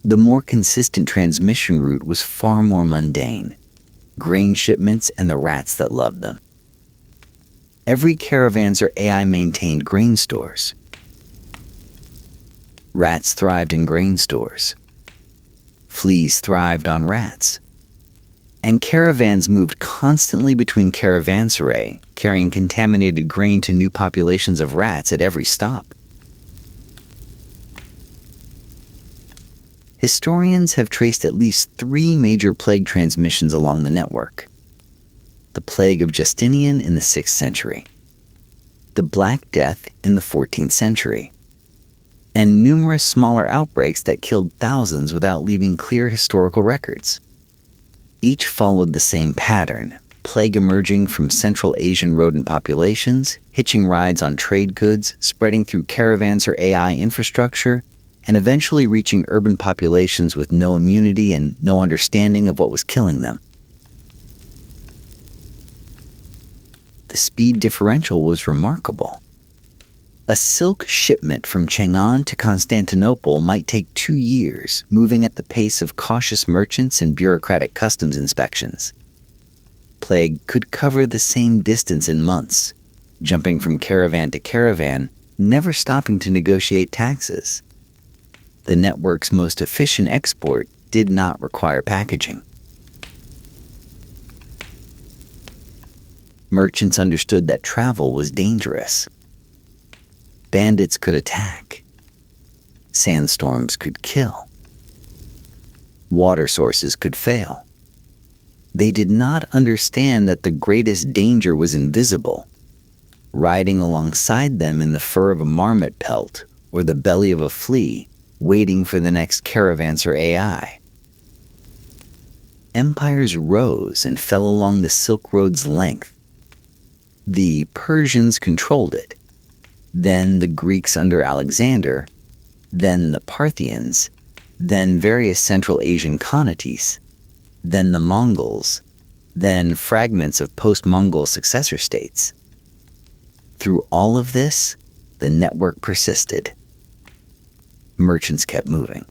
The more consistent transmission route was far more mundane: grain shipments and the rats that loved them. Every caravanserai AI maintained grain stores. Rats thrived in grain stores. Fleas thrived on rats. And caravans moved constantly between caravanserai, carrying contaminated grain to new populations of rats at every stop. Historians have traced at least 3 major plague transmissions along the network. The plague of Justinian in the 6th century. the Black Death in the 14th century, and numerous smaller outbreaks that killed thousands without leaving clear historical records. Each followed the same pattern: plague emerging from Central Asian rodent populations, hitching rides on trade goods, spreading through caravans or AI infrastructure, and eventually reaching urban populations with no immunity and no understanding of what was killing them. The speed differential was remarkable. A silk shipment from Chang'an to Constantinople might take 2 years, moving at the pace of cautious merchants and bureaucratic customs inspections. Plague could cover the same distance in months, jumping from caravan to caravan, never stopping to negotiate taxes. The network's most efficient export did not require packaging. Merchants understood that travel was dangerous. Bandits could attack. Sandstorms could kill. Water sources could fail. They did not understand that the greatest danger was invisible, riding alongside them in the fur of a marmot pelt or the belly of a flea, waiting for the next caravanser AI. Empires rose and fell along the Silk Road's length. The Persians controlled it, then the Greeks under Alexander, then the Parthians, then various Central Asian khanates, then the Mongols, then fragments of post-Mongol successor states. Through all of this, the network persisted. Merchants kept moving.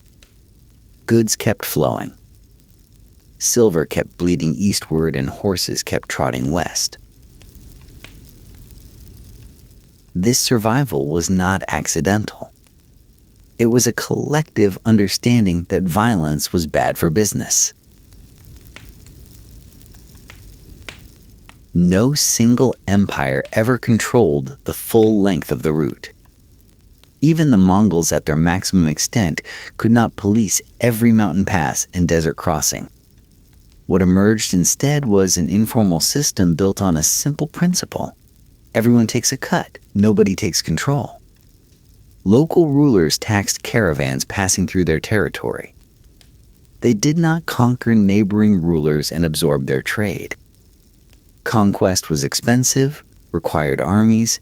Goods kept flowing. Silver kept bleeding eastward and horses kept trotting west. This survival was not accidental. It was a collective understanding that violence was bad for business. No single empire ever controlled the full length of the route. Even the Mongols at their maximum extent could not police every mountain pass and desert crossing. What emerged instead was an informal system built on a simple principle: everyone takes a cut, nobody takes control. Local rulers taxed caravans passing through their territory. They did not conquer neighboring rulers and absorb their trade. Conquest was expensive, required armies,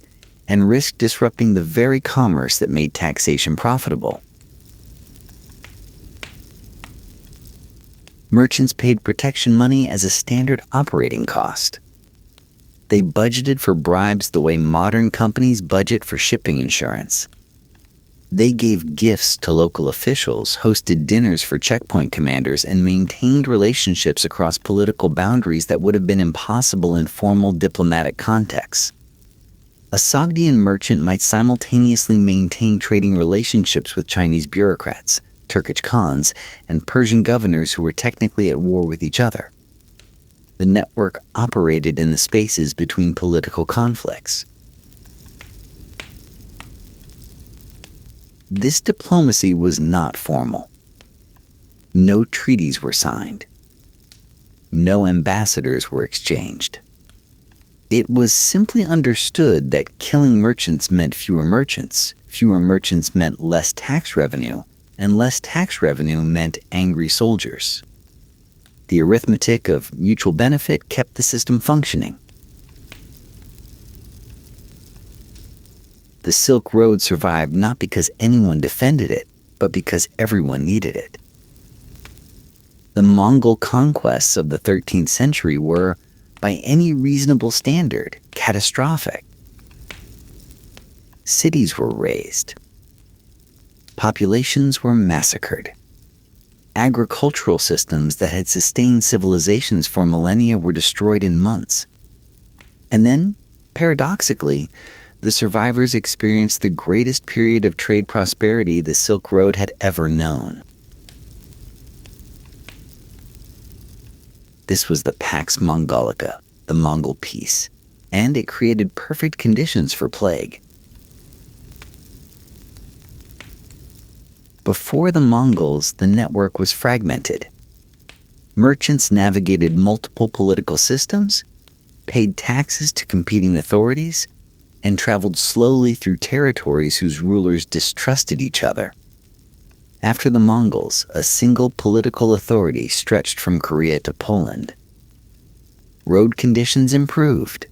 and risked disrupting the very commerce that made taxation profitable. Merchants paid protection money as a standard operating cost. They budgeted for bribes the way modern companies budget for shipping insurance. They gave gifts to local officials, hosted dinners for checkpoint commanders, and maintained relationships across political boundaries that would have been impossible in formal diplomatic contexts. A Sogdian merchant might simultaneously maintain trading relationships with Chinese bureaucrats, Turkish khans, and Persian governors who were technically at war with each other. The network operated in the spaces between political conflicts. This diplomacy was not formal. No treaties were signed. No ambassadors were exchanged. It was simply understood that killing merchants meant fewer merchants meant less tax revenue, and less tax revenue meant angry soldiers. The arithmetic of mutual benefit kept the system functioning. The Silk Road survived not because anyone defended it, but because everyone needed it. The Mongol conquests of the 13th century were, by any reasonable standard, catastrophic. Cities were razed. Populations were massacred. Agricultural systems that had sustained civilizations for millennia were destroyed in months. And then, paradoxically, the survivors experienced the greatest period of trade prosperity the Silk Road had ever known. This was the Pax Mongolica, the Mongol peace, and it created perfect conditions for plague. Before the Mongols, the network was fragmented. Merchants navigated multiple political systems, paid taxes to competing authorities, and traveled slowly through territories whose rulers distrusted each other. After the Mongols, a single political authority stretched from Korea to Poland. Road conditions improved.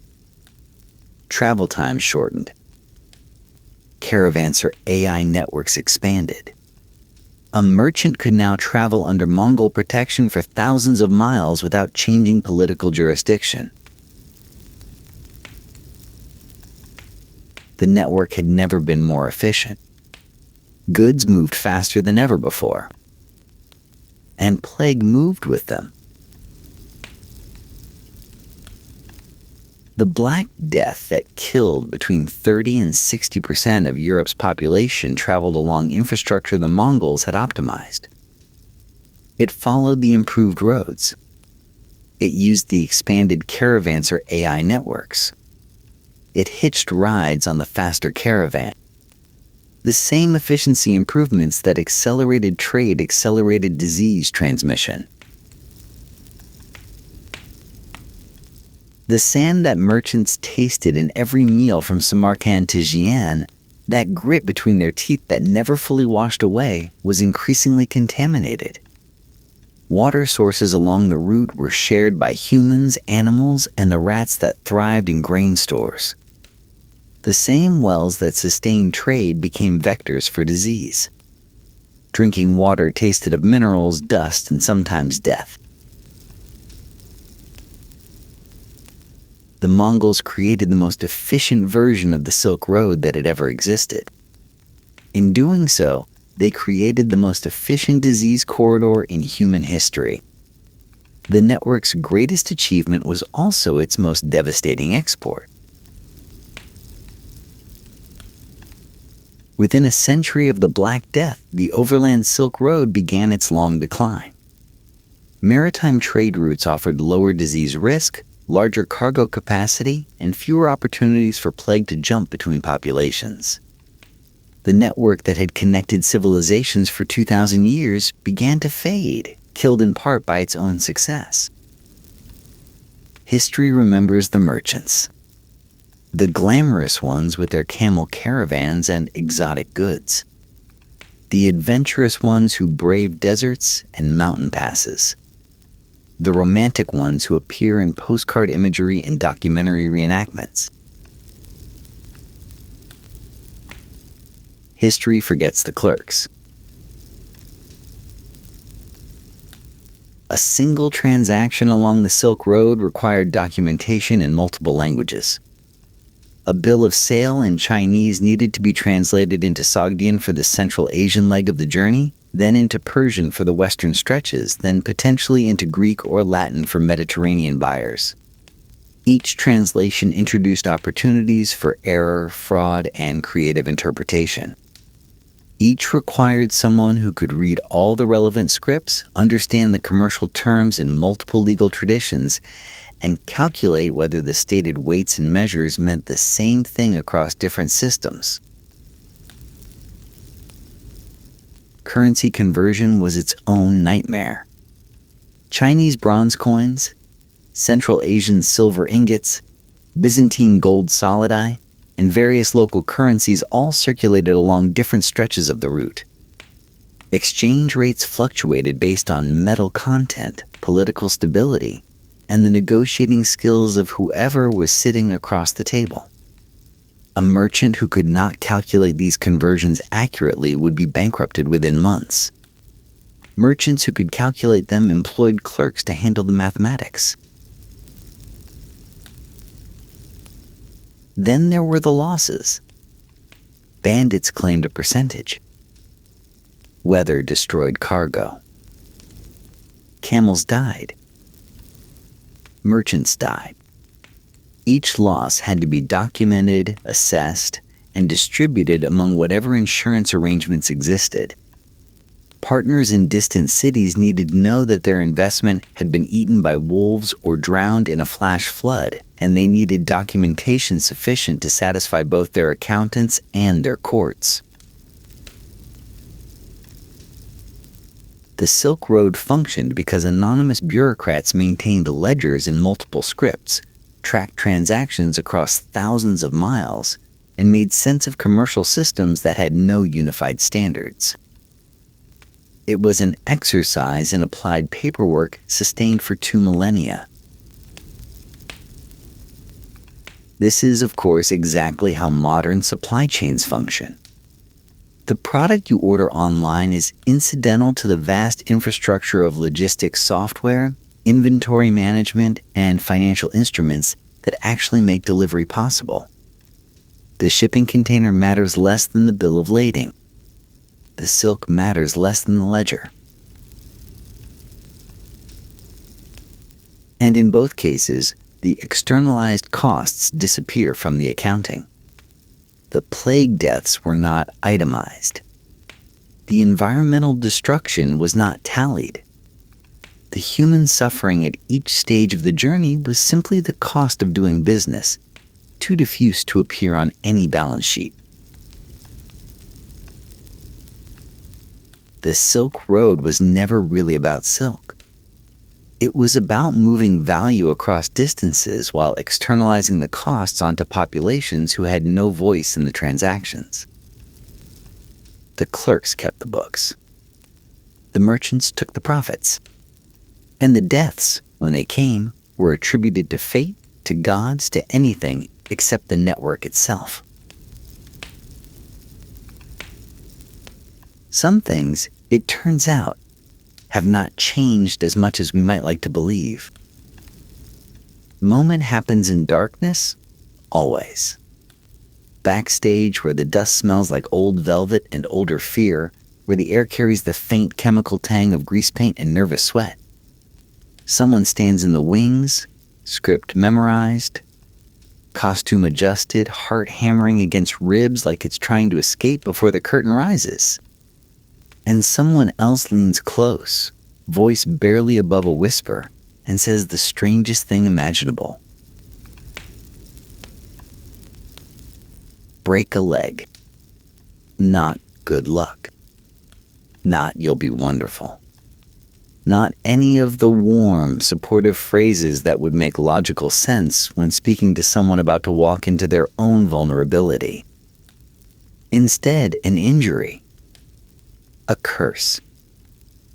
Travel times shortened. Caravanserai networks expanded. A merchant could now travel under Mongol protection for thousands of miles without changing political jurisdiction. The network had never been more efficient. Goods moved faster than ever before. And plague moved with them. The Black Death that killed between 30 and 60% of Europe's population traveled along infrastructure the Mongols had optimized. It followed the improved roads. It used the expanded caravanserai networks. It hitched rides on the faster caravan. The same efficiency improvements that accelerated trade accelerated disease transmission. The sand that merchants tasted in every meal from Samarkand to Xi'an, that grit between their teeth that never fully washed away, was increasingly contaminated. Water sources along the route were shared by humans, animals, and the rats that thrived in grain stores. The same wells that sustained trade became vectors for disease. Drinking water tasted of minerals, dust, and sometimes death. The Mongols created the most efficient version of the Silk Road that had ever existed. In doing so, they created the most efficient disease corridor in human history. The network's greatest achievement was also its most devastating export. Within a century of the Black Death, the overland Silk Road began its long decline. Maritime trade routes offered lower disease risk, larger cargo capacity, and fewer opportunities for plague to jump between populations. The network that had connected civilizations for 2,000 years began to fade, killed in part by its own success. History remembers the merchants. The glamorous ones with their camel caravans and exotic goods. The adventurous ones who braved deserts and mountain passes. The romantic ones who appear in postcard imagery and documentary reenactments. History forgets the clerks. A single transaction along the Silk Road required documentation in multiple languages. A bill of sale in Chinese needed to be translated into Sogdian for the Central Asian leg of the journey, then into Persian for the western stretches, then potentially into Greek or Latin for Mediterranean buyers. Each translation introduced opportunities for error, fraud, and creative interpretation. Each required someone who could read all the relevant scripts, understand the commercial terms in multiple legal traditions, and calculate whether the stated weights and measures meant the same thing across different systems. Currency conversion was its own nightmare. Chinese bronze coins, Central Asian silver ingots, Byzantine gold solidi, and various local currencies all circulated along different stretches of the route. Exchange rates fluctuated based on metal content, political stability, and the negotiating skills of whoever was sitting across the table. A merchant who could not calculate these conversions accurately would be bankrupted within months. Merchants who could calculate them employed clerks to handle the mathematics. Then there were the losses. Bandits claimed a percentage. Weather destroyed cargo. Camels died. Merchants died. Each loss had to be documented, assessed, and distributed among whatever insurance arrangements existed. Partners in distant cities needed to know that their investment had been eaten by wolves or drowned in a flash flood, and they needed documentation sufficient to satisfy both their accountants and their courts. The Silk Road functioned because anonymous bureaucrats maintained ledgers in multiple scripts, tracked transactions across thousands of miles, and made sense of commercial systems that had no unified standards. It was an exercise in applied paperwork sustained for 2 millennia. This is, of course, exactly how modern supply chains function. The product you order online is incidental to the vast infrastructure of logistics software, inventory management, and financial instruments that actually make delivery possible. The shipping container matters less than the bill of lading. The silk matters less than the ledger. And in both cases, the externalized costs disappear from the accounting. The plague deaths were not itemized. The environmental destruction was not tallied. The human suffering at each stage of the journey was simply the cost of doing business, too diffuse to appear on any balance sheet. The Silk Road was never really about silk. It was about moving value across distances while externalizing the costs onto populations who had no voice in the transactions. The clerks kept the books. The merchants took the profits. And the deaths, when they came, were attributed to fate, to gods, to anything except the network itself. Some things, it turns out, have not changed as much as we might like to believe. Moment happens in darkness, always. Backstage, where the dust smells like old velvet and older fear, where the air carries the faint chemical tang of grease paint and nervous sweat. Someone stands in the wings, script memorized, costume adjusted, heart hammering against ribs like it's trying to escape before the curtain rises. And someone else leans close, voice barely above a whisper, and says the strangest thing imaginable. Break a leg. Not good luck. Not you'll be wonderful. Not any of the warm, supportive phrases that would make logical sense when speaking to someone about to walk into their own vulnerability. Instead, an injury. A curse.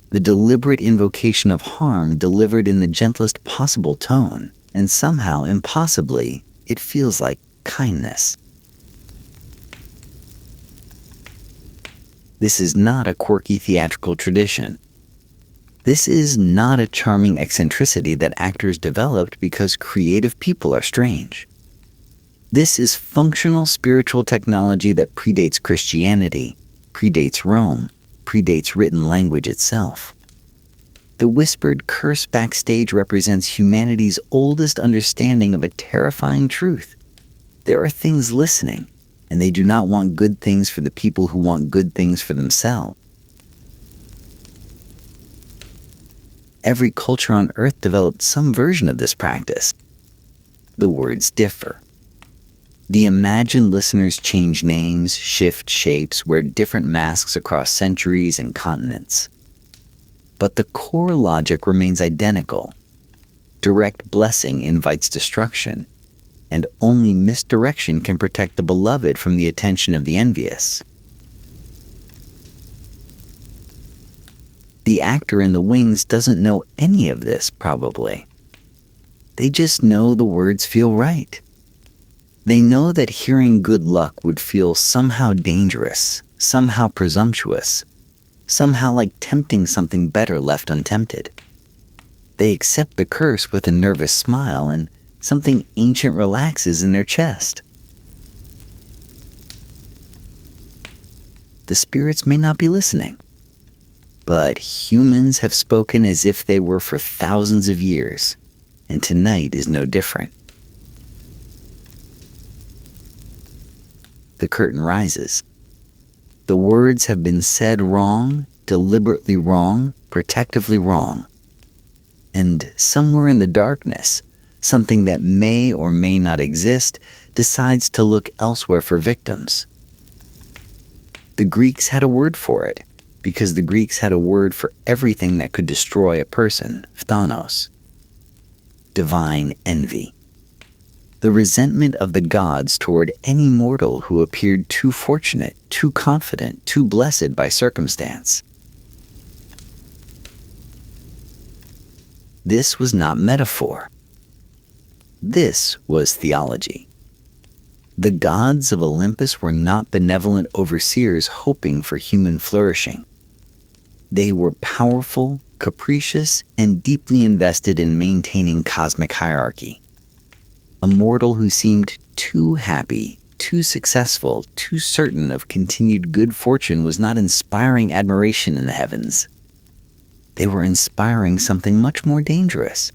The deliberate invocation of harm delivered in the gentlest possible tone, and somehow, impossibly, it feels like kindness. This is not a quirky theatrical tradition. This is not a charming eccentricity that actors developed because creative people are strange. This is functional spiritual technology that predates Christianity, predates Rome, predates written language itself. The whispered curse backstage represents humanity's oldest understanding of a terrifying truth. There are things listening, and they do not want good things for the people who want good things for themselves. Every culture on Earth developed some version of this practice. The words differ. The imagined listeners change names, shift shapes, wear different masks across centuries and continents. But the core logic remains identical. Direct blessing invites destruction, and only misdirection can protect the beloved from the attention of the envious. The actor in the wings doesn't know any of this, probably. They just know the words feel right. They know that hearing good luck would feel somehow dangerous, somehow presumptuous, somehow like tempting something better left untempted. They accept the curse with a nervous smile, and something ancient relaxes in their chest. The spirits may not be listening, but humans have spoken as if they were for thousands of years, and tonight is no different. The curtain rises. The words have been said wrong, deliberately wrong, protectively wrong. And somewhere in the darkness, something that may or may not exist decides to look elsewhere for victims. The Greeks had a word for it, because the Greeks had a word for everything that could destroy a person, phthalatos. Divine envy. the resentment of the gods toward any mortal who appeared too fortunate, too confident, too blessed by circumstance. This was not metaphor. This was theology. The gods of Olympus were not benevolent overseers hoping for human flourishing. They were powerful, capricious, and deeply invested in maintaining cosmic hierarchy. A mortal who seemed too happy, too successful, too certain of continued good fortune was not inspiring admiration in the heavens. They were inspiring something much more dangerous.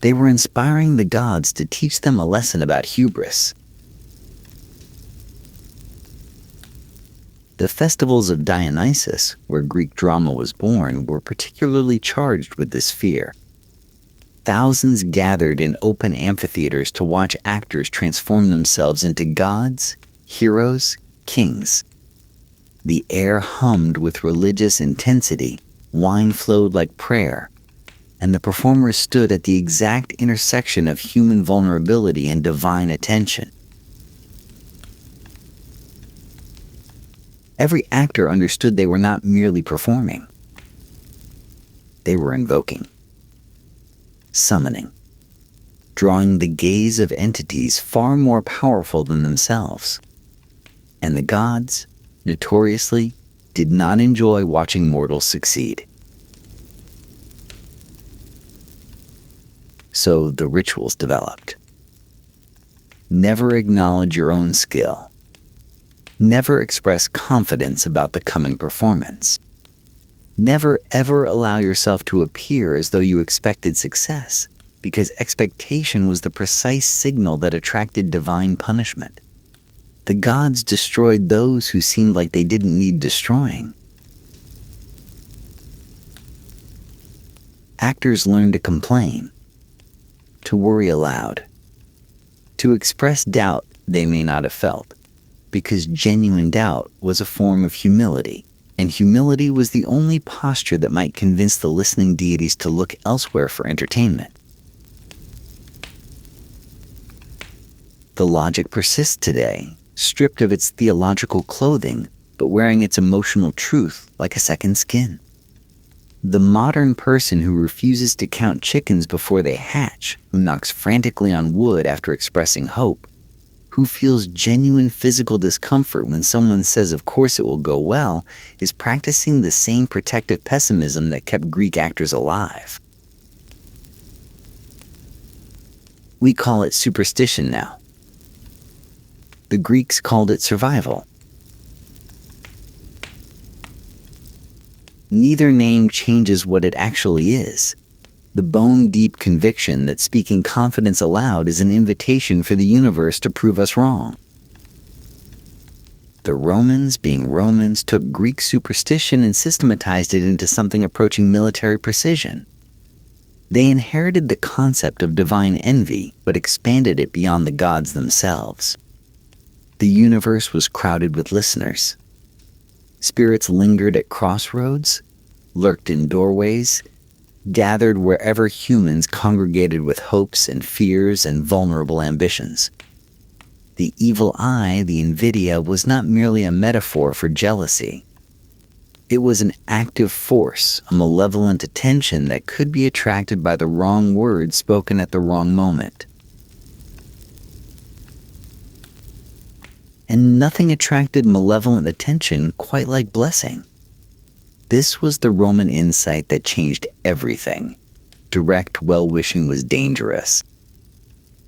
They were inspiring the gods to teach them a lesson about hubris. The festivals of Dionysus, where Greek drama was born, were particularly charged with this fear. Thousands gathered in open amphitheaters to watch actors transform themselves into gods, heroes, kings. The air hummed with religious intensity, wine flowed like prayer, and the performers stood at the exact intersection of human vulnerability and divine attention. Every actor understood they were not merely performing. They were invoking, summoning, drawing the gaze of entities far more powerful than themselves. And the gods, notoriously, did not enjoy watching mortals succeed. So the rituals developed. Never acknowledge your own skill. Never express confidence about the coming performance. Never ever allow yourself to appear as though you expected success, because expectation was the precise signal that attracted divine punishment. The gods destroyed those who seemed like they didn't need destroying. Actors learned to complain, to worry aloud, to express doubt they may not have felt, because genuine doubt was a form of humility, and humility was the only posture that might convince the listening deities to look elsewhere for entertainment. The logic persists today, stripped of its theological clothing, but wearing its emotional truth like a second skin. The modern person who refuses to count chickens before they hatch, who knocks frantically on wood after expressing hope, who feels genuine physical discomfort when someone says of course it will go well, is practicing the same protective pessimism that kept Greek actors alive. We call it superstition now. The Greeks called it survival. Neither name changes what it actually is. The bone-deep conviction that speaking confidence aloud is an invitation for the universe to prove us wrong. The Romans, being Romans, took Greek superstition and systematized it into something approaching military precision. They inherited the concept of divine envy, but expanded it beyond the gods themselves. The universe was crowded with listeners. Spirits lingered at crossroads, lurked in doorways, gathered wherever humans congregated with hopes and fears and vulnerable ambitions. The evil eye, the invidia, was not merely a metaphor for jealousy. It was an active force, a malevolent attention that could be attracted by the wrong words spoken at the wrong moment. And nothing attracted malevolent attention quite like blessing. This was the Roman insight that changed everything. Direct well-wishing was dangerous.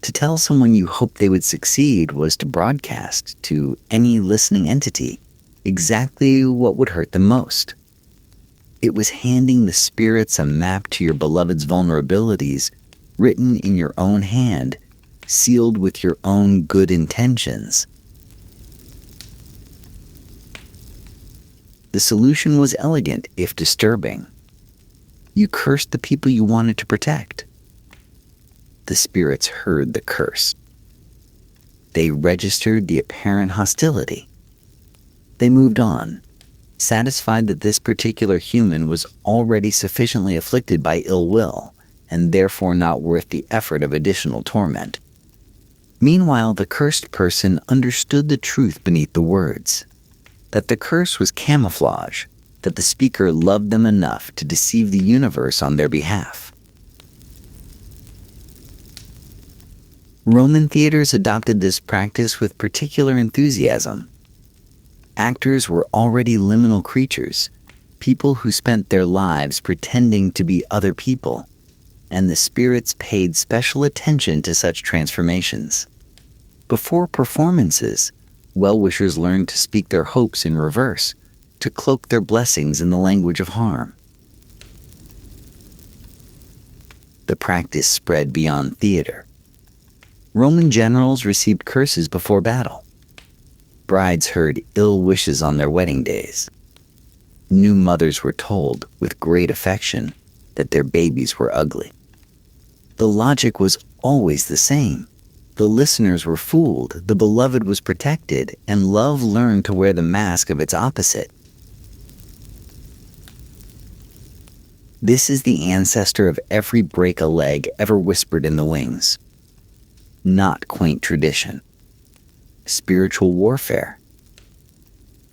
To tell someone you hoped they would succeed was to broadcast to any listening entity exactly what would hurt them most. It was handing the spirits a map to your beloved's vulnerabilities, written in your own hand, sealed with your own good intentions. The solution was elegant, if disturbing. You cursed the people you wanted to protect. The spirits heard the curse. They registered the apparent hostility. They moved on, satisfied that this particular human was already sufficiently afflicted by ill will, and therefore not worth the effort of additional torment. Meanwhile, the cursed person understood the truth beneath the words, that the curse was camouflage, that the speaker loved them enough to deceive the universe on their behalf. Roman theaters adopted this practice with particular enthusiasm. Actors were already liminal creatures, people who spent their lives pretending to be other people, and the spirits paid special attention to such transformations. Before performances, well-wishers learned to speak their hopes in reverse, to cloak their blessings in the language of harm. The practice spread beyond theater. Roman generals received curses before battle. Brides heard ill wishes on their wedding days. New mothers were told, with great affection, that their babies were ugly. The logic was always the same. The listeners were fooled, the beloved was protected, and love learned to wear the mask of its opposite. This is the ancestor of every break a leg ever whispered in the wings. Not quaint tradition. Spiritual warfare.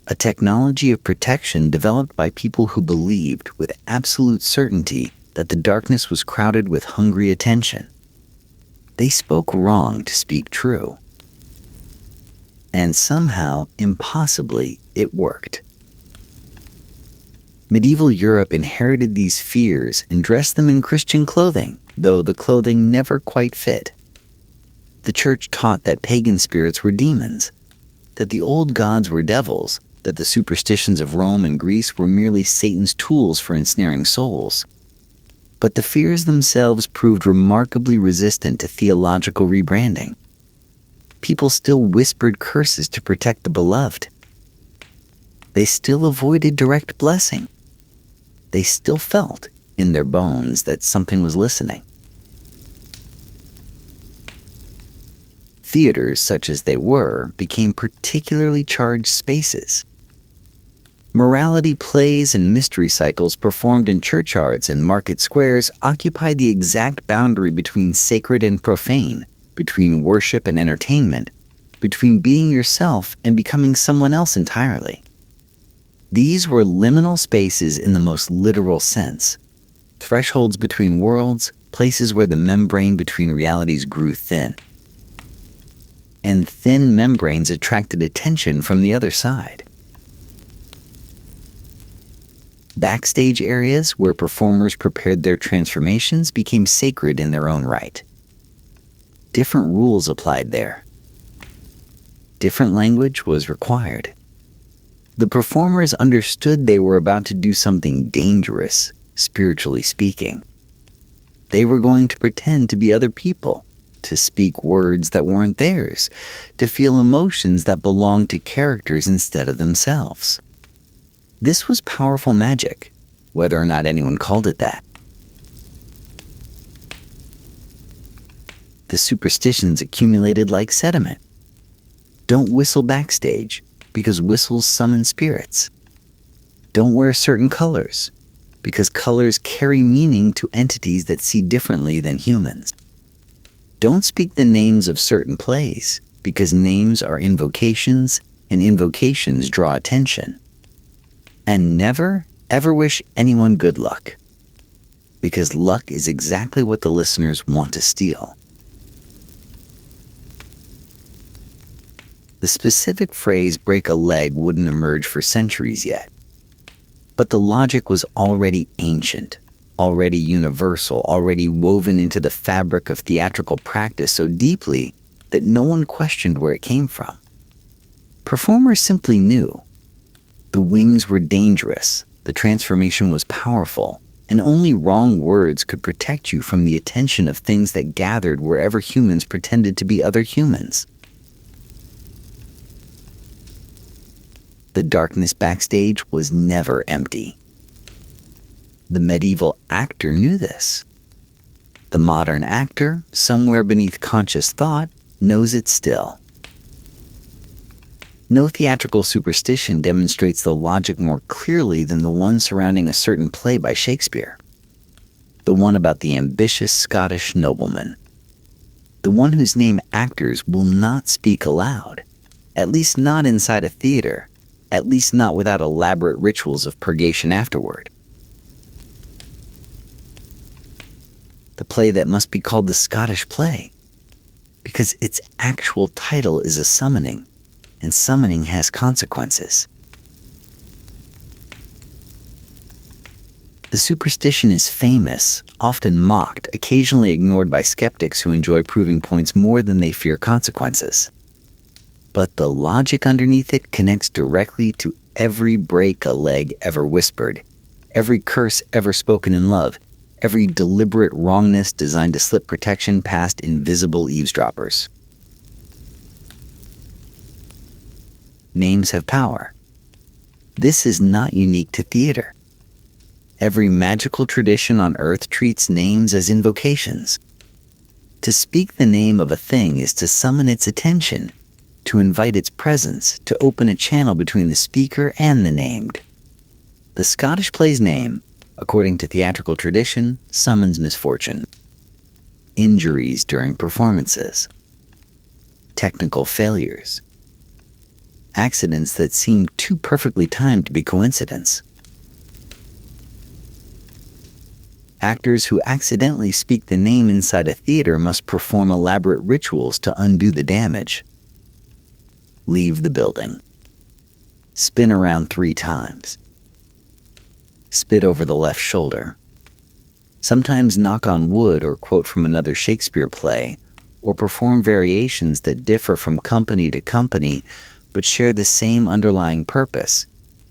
A technology of protection developed by people who believed with absolute certainty that the darkness was crowded with hungry attention. They spoke wrong to speak true. And somehow, impossibly, it worked. Medieval Europe inherited these fears and dressed them in Christian clothing, though the clothing never quite fit. The church taught that pagan spirits were demons, that the old gods were devils, that the superstitions of Rome and Greece were merely Satan's tools for ensnaring souls. But the fears themselves proved remarkably resistant to theological rebranding. People still whispered curses to protect the beloved. They still avoided direct blessing. They still felt, in their bones, that something was listening. Theaters, such as they were, became particularly charged spaces. Morality plays and mystery cycles performed in churchyards and market squares occupied the exact boundary between sacred and profane, between worship and entertainment, between being yourself and becoming someone else entirely. These were liminal spaces in the most literal sense, thresholds between worlds, places where the membrane between realities grew thin. And thin membranes attracted attention from the other side. Backstage areas where performers prepared their transformations became sacred in their own right. Different rules applied there. Different language was required. The performers understood they were about to do something dangerous, spiritually speaking. They were going to pretend to be other people, to speak words that weren't theirs, to feel emotions that belonged to characters instead of themselves. This was powerful magic, whether or not anyone called it that. The superstitions accumulated like sediment. Don't whistle backstage, because whistles summon spirits. Don't wear certain colors, because colors carry meaning to entities that see differently than humans. Don't speak the names of certain plays, because names are invocations, and invocations draw attention. And never, ever wish anyone good luck, because luck is exactly what the listeners want to steal. The specific phrase "break a leg" wouldn't emerge for centuries yet. But the logic was already ancient, already universal, already woven into the fabric of theatrical practice so deeply that no one questioned where it came from. Performers simply knew. The wings were dangerous, the transformation was powerful, and only wrong words could protect you from the attention of things that gathered wherever humans pretended to be other humans. The darkness backstage was never empty. The medieval actor knew this. The modern actor, somewhere beneath conscious thought, knows it still. No theatrical superstition demonstrates the logic more clearly than the one surrounding a certain play by Shakespeare. the one about the ambitious Scottish nobleman, the one whose name actors will not speak aloud, at least not inside a theater, at least not without elaborate rituals of purgation afterward. The play that must be called the Scottish play, because its actual title is a summoning, and summoning has consequences. The superstition is famous, often mocked, occasionally ignored by skeptics who enjoy proving points more than they fear consequences. But the logic underneath it connects directly to every break a leg ever whispered, every curse ever spoken in love, every deliberate wrongness designed to slip protection past invisible eavesdroppers. Names have power. This is not unique to theater. Every magical tradition on earth treats names as invocations. To speak the name of a thing is to summon its attention, to invite its presence, to open a channel between the speaker and the named. The Scottish play's name, according to theatrical tradition, summons misfortune, injuries during performances, technical failures, accidents that seem too perfectly timed to be coincidence. Actors who accidentally speak the name inside a theater must perform elaborate rituals to undo the damage. Leave the building. Spin around 3 times. Spit over the left shoulder. Sometimes knock on wood or quote from another Shakespeare play, or perform variations that differ from company to company but share the same underlying purpose,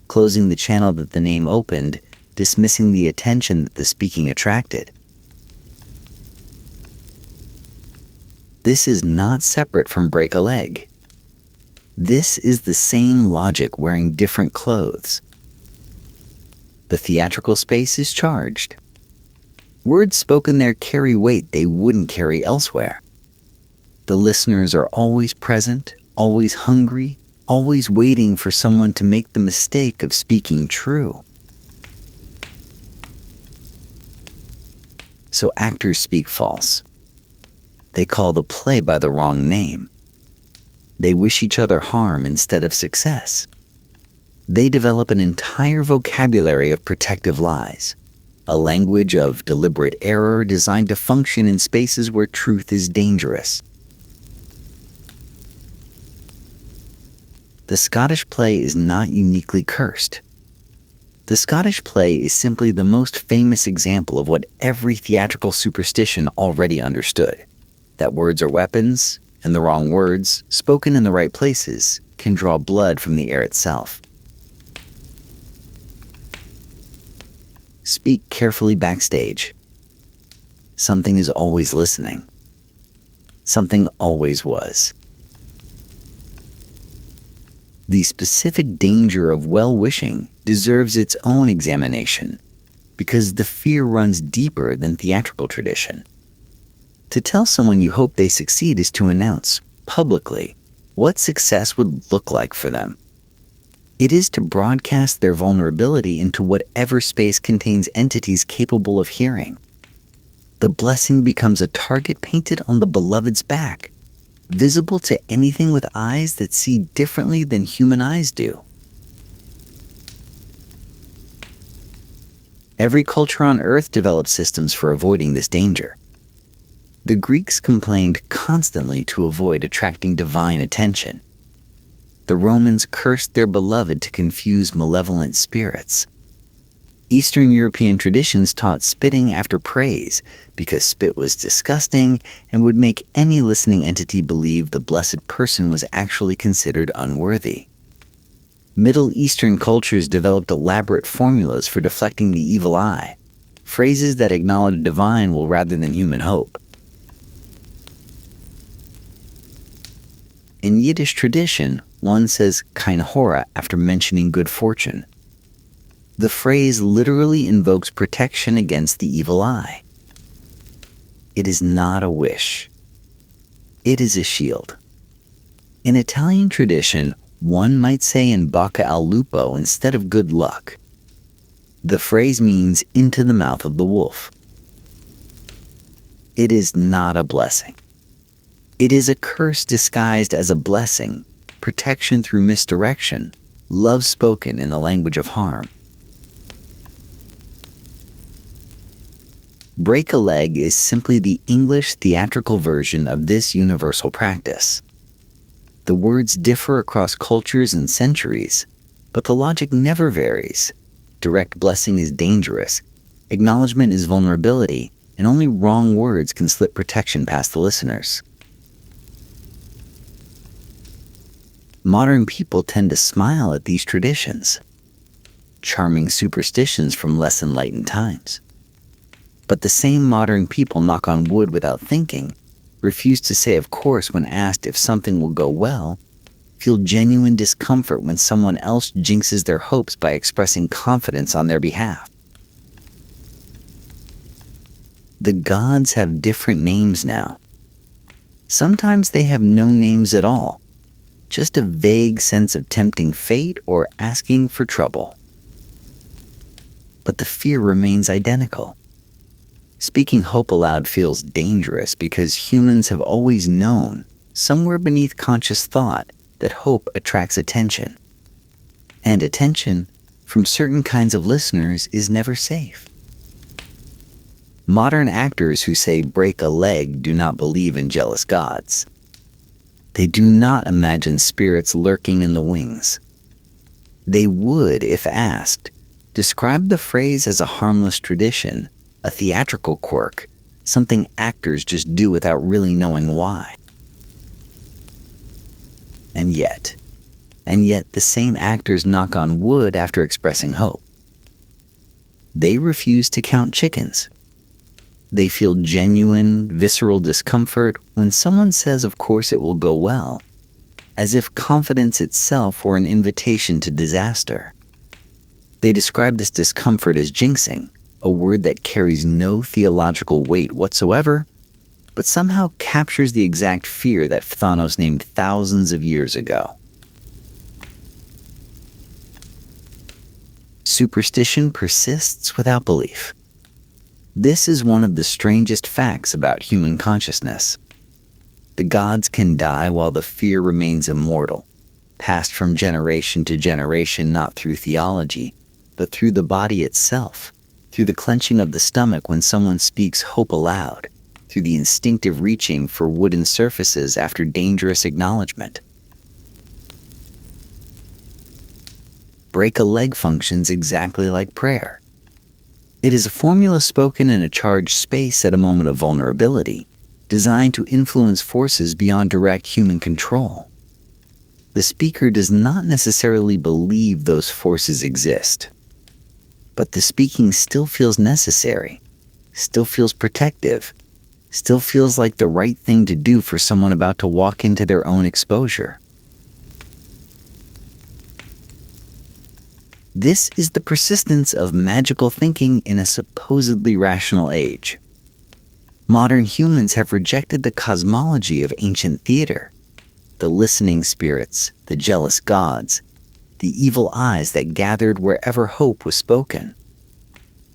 closing the channel that the name opened, dismissing the attention that the speaking attracted. This is not separate from break a leg. This is the same logic wearing different clothes. The theatrical space is charged. Words spoken there carry weight they wouldn't carry elsewhere. The listeners are always present, always hungry, always waiting for someone to make the mistake of speaking true. So actors speak false. They call the play by the wrong name. They wish each other harm instead of success. They develop an entire vocabulary of protective lies, a language of deliberate error designed to function in spaces where truth is dangerous. The Scottish play is not uniquely cursed. The Scottish play is simply the most famous example of what every theatrical superstition already understood, that words are weapons, and the wrong words, spoken in the right places, can draw blood from the air itself. Speak carefully backstage. Something is always listening. Something always was. The specific danger of well-wishing deserves its own examination, because the fear runs deeper than theatrical tradition. To tell someone you hope they succeed is to announce, publicly, what success would look like for them. It is to broadcast their vulnerability into whatever space contains entities capable of hearing. The blessing becomes a target painted on the beloved's back, visible to anything with eyes that see differently than human eyes do. Every culture on earth developed systems for avoiding this danger. The Greeks complained constantly to avoid attracting divine attention. The Romans cursed their beloved to confuse malevolent spirits. Eastern European traditions taught spitting after praise because spit was disgusting and would make any listening entity believe the blessed person was actually considered unworthy. Middle Eastern cultures developed elaborate formulas for deflecting the evil eye, phrases that acknowledge divine will rather than human hope. In Yiddish tradition, one says kein hora after mentioning good fortune. The phrase literally invokes protection against the evil eye. It is not a wish. It is a shield. In Italian tradition, one might say in bocca al lupo instead of good luck. The phrase means into the mouth of the wolf. It is not a blessing. It is a curse disguised as a blessing, protection through misdirection, love spoken in the language of harm. Break a leg is simply the English theatrical version of this universal practice. The words differ across cultures and centuries, but the logic never varies. Direct blessing is dangerous, acknowledgement is vulnerability, and only wrong words can slip protection past the listeners. Modern people tend to smile at these traditions, charming superstitions from less enlightened times. But the same modern people knock on wood without thinking, refuse to say of course when asked if something will go well, feel genuine discomfort when someone else jinxes their hopes by expressing confidence on their behalf. The gods have different names now. Sometimes they have no names at all, just a vague sense of tempting fate or asking for trouble. But the fear remains identical. Speaking hope aloud feels dangerous because humans have always known, somewhere beneath conscious thought, that hope attracts attention. And attention, from certain kinds of listeners, is never safe. Modern actors who say break a leg do not believe in jealous gods. They do not imagine spirits lurking in the wings. They would, if asked, describe the phrase as a harmless tradition, a theatrical quirk, something actors just do without really knowing why. And yet the same actors knock on wood after expressing hope. They refuse to count chickens. They feel genuine, visceral discomfort when someone says of course it will go well, as if confidence itself were an invitation to disaster. They describe this discomfort as jinxing, a word that carries no theological weight whatsoever, but somehow captures the exact fear that Thanos named thousands of years ago. Superstition persists without belief. This is one of the strangest facts about human consciousness. The gods can die while the fear remains immortal, passed from generation to generation not through theology, but through the body itself, through the clenching of the stomach when someone speaks hope aloud, through the instinctive reaching for wooden surfaces after dangerous acknowledgement. Break a leg functions exactly like prayer. It is a formula spoken in a charged space at a moment of vulnerability, designed to influence forces beyond direct human control. The speaker does not necessarily believe those forces exist, but the speaking still feels necessary, still feels protective, still feels like the right thing to do for someone about to walk into their own exposure. This is the persistence of magical thinking in a supposedly rational age. Modern humans have rejected the cosmology of ancient theater, the listening spirits, the jealous gods, the evil eyes that gathered wherever hope was spoken.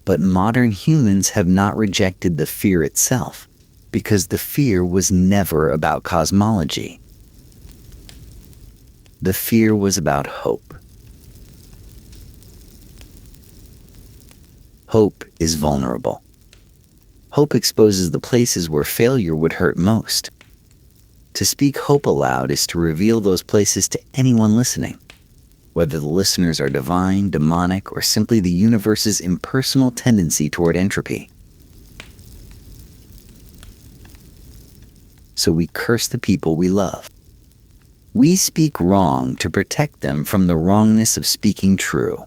But modern humans have not rejected the fear itself, because the fear was never about cosmology. The fear was about hope. Hope is vulnerable. Hope exposes the places where failure would hurt most. To speak hope aloud is to reveal those places to anyone listening, whether the listeners are divine, demonic, or simply the universe's impersonal tendency toward entropy. So we curse the people we love. We speak wrong to protect them from the wrongness of speaking true.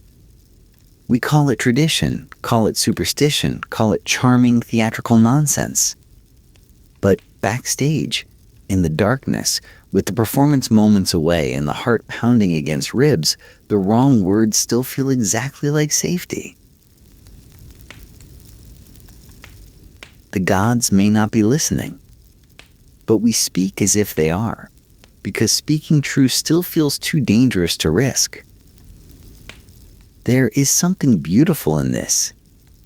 We call it tradition, call it superstition, call it charming theatrical nonsense. But backstage, in the darkness, with the performance moments away and the heart pounding against ribs, the wrong words still feel exactly like safety. The gods may not be listening, but we speak as if they are, because speaking true still feels too dangerous to risk. There is something beautiful in this,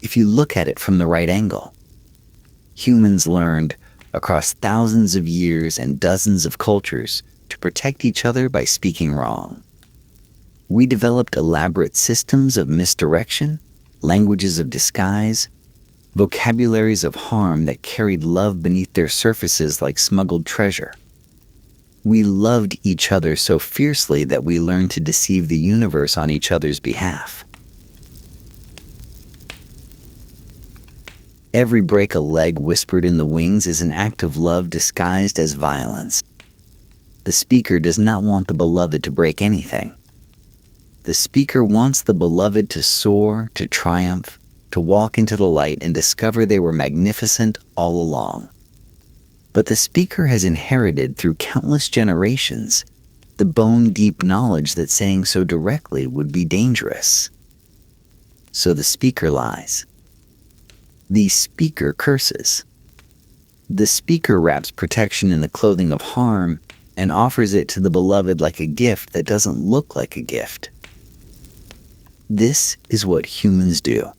if you look at it from the right angle. Humans learned, across thousands of years and dozens of cultures, to protect each other by speaking wrong. We developed elaborate systems of misdirection, languages of disguise, vocabularies of harm that carried love beneath their surfaces like smuggled treasure. We loved each other so fiercely that we learned to deceive the universe on each other's behalf. Every break a leg whispered in the wings is an act of love disguised as violence. The speaker does not want the beloved to break anything. The speaker wants the beloved to soar, to triumph, to walk into the light and discover they were magnificent all along. But the speaker has inherited through countless generations the bone-deep knowledge that saying so directly would be dangerous. So the speaker lies. The speaker curses. The speaker wraps protection in the clothing of harm and offers it to the beloved like a gift that doesn't look like a gift. This is what humans do.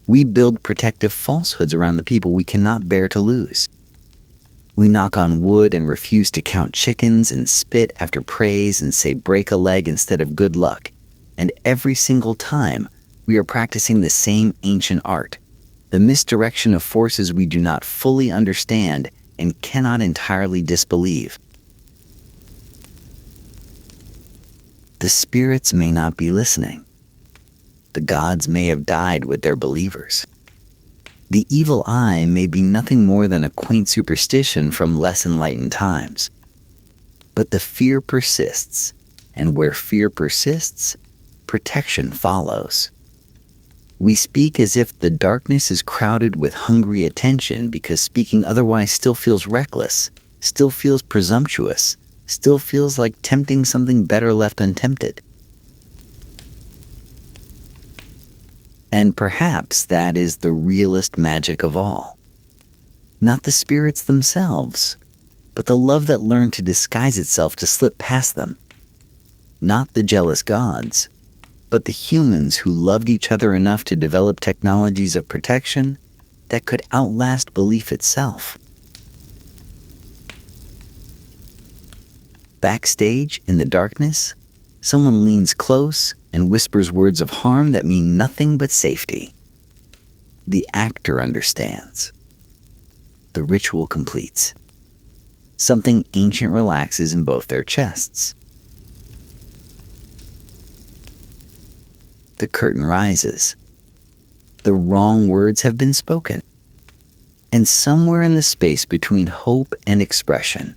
We build protective falsehoods around the people we cannot bear to lose. We knock on wood and refuse to count chickens and spit after praise and say break a leg instead of good luck. And every single time, we are practicing the same ancient art, the misdirection of forces we do not fully understand and cannot entirely disbelieve. The spirits may not be listening. The gods may have died with their believers. The evil eye may be nothing more than a quaint superstition from less enlightened times. But the fear persists, and where fear persists, protection follows. We speak as if the darkness is crowded with hungry attention because speaking otherwise still feels reckless, still feels presumptuous, still feels like tempting something better left untempted. And perhaps that is the realest magic of all. Not the spirits themselves, but the love that learned to disguise itself to slip past them. Not the jealous gods, but the humans who loved each other enough to develop technologies of protection that could outlast belief itself. Backstage, in the darkness, someone leans close and whispers words of harm that mean nothing but safety. The actor understands. The ritual completes. Something ancient relaxes in both their chests. The curtain rises. The wrong words have been spoken. And somewhere in the space between hope and expression,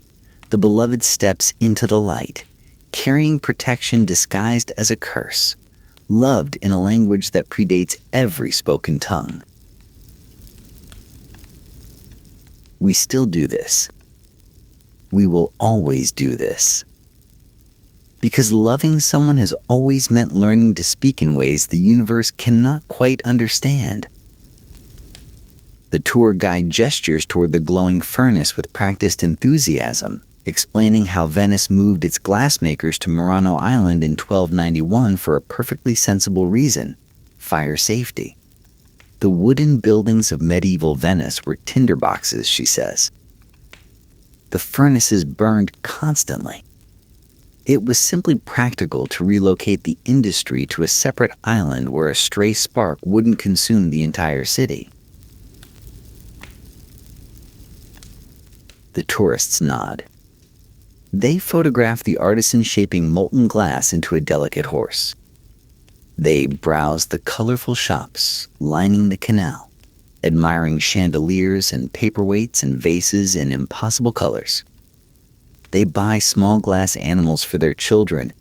the beloved steps into the light, carrying protection disguised as a curse, loved in a language that predates every spoken tongue. We still do this. We will always do this. Because loving someone has always meant learning to speak in ways the universe cannot quite understand. The tour guide gestures toward the glowing furnace with practiced enthusiasm, explaining how Venice moved its glassmakers to Murano Island in 1291 for a perfectly sensible reason: fire safety. The wooden buildings of medieval Venice were tinderboxes, she says. The furnaces burned constantly. It was simply practical to relocate the industry to a separate island where a stray spark wouldn't consume the entire city. The tourists nod. They photograph the artisan shaping molten glass into a delicate horse. They browse the colorful shops lining the canal, admiring chandeliers and paperweights and vases in impossible colors. They buy small glass animals for their children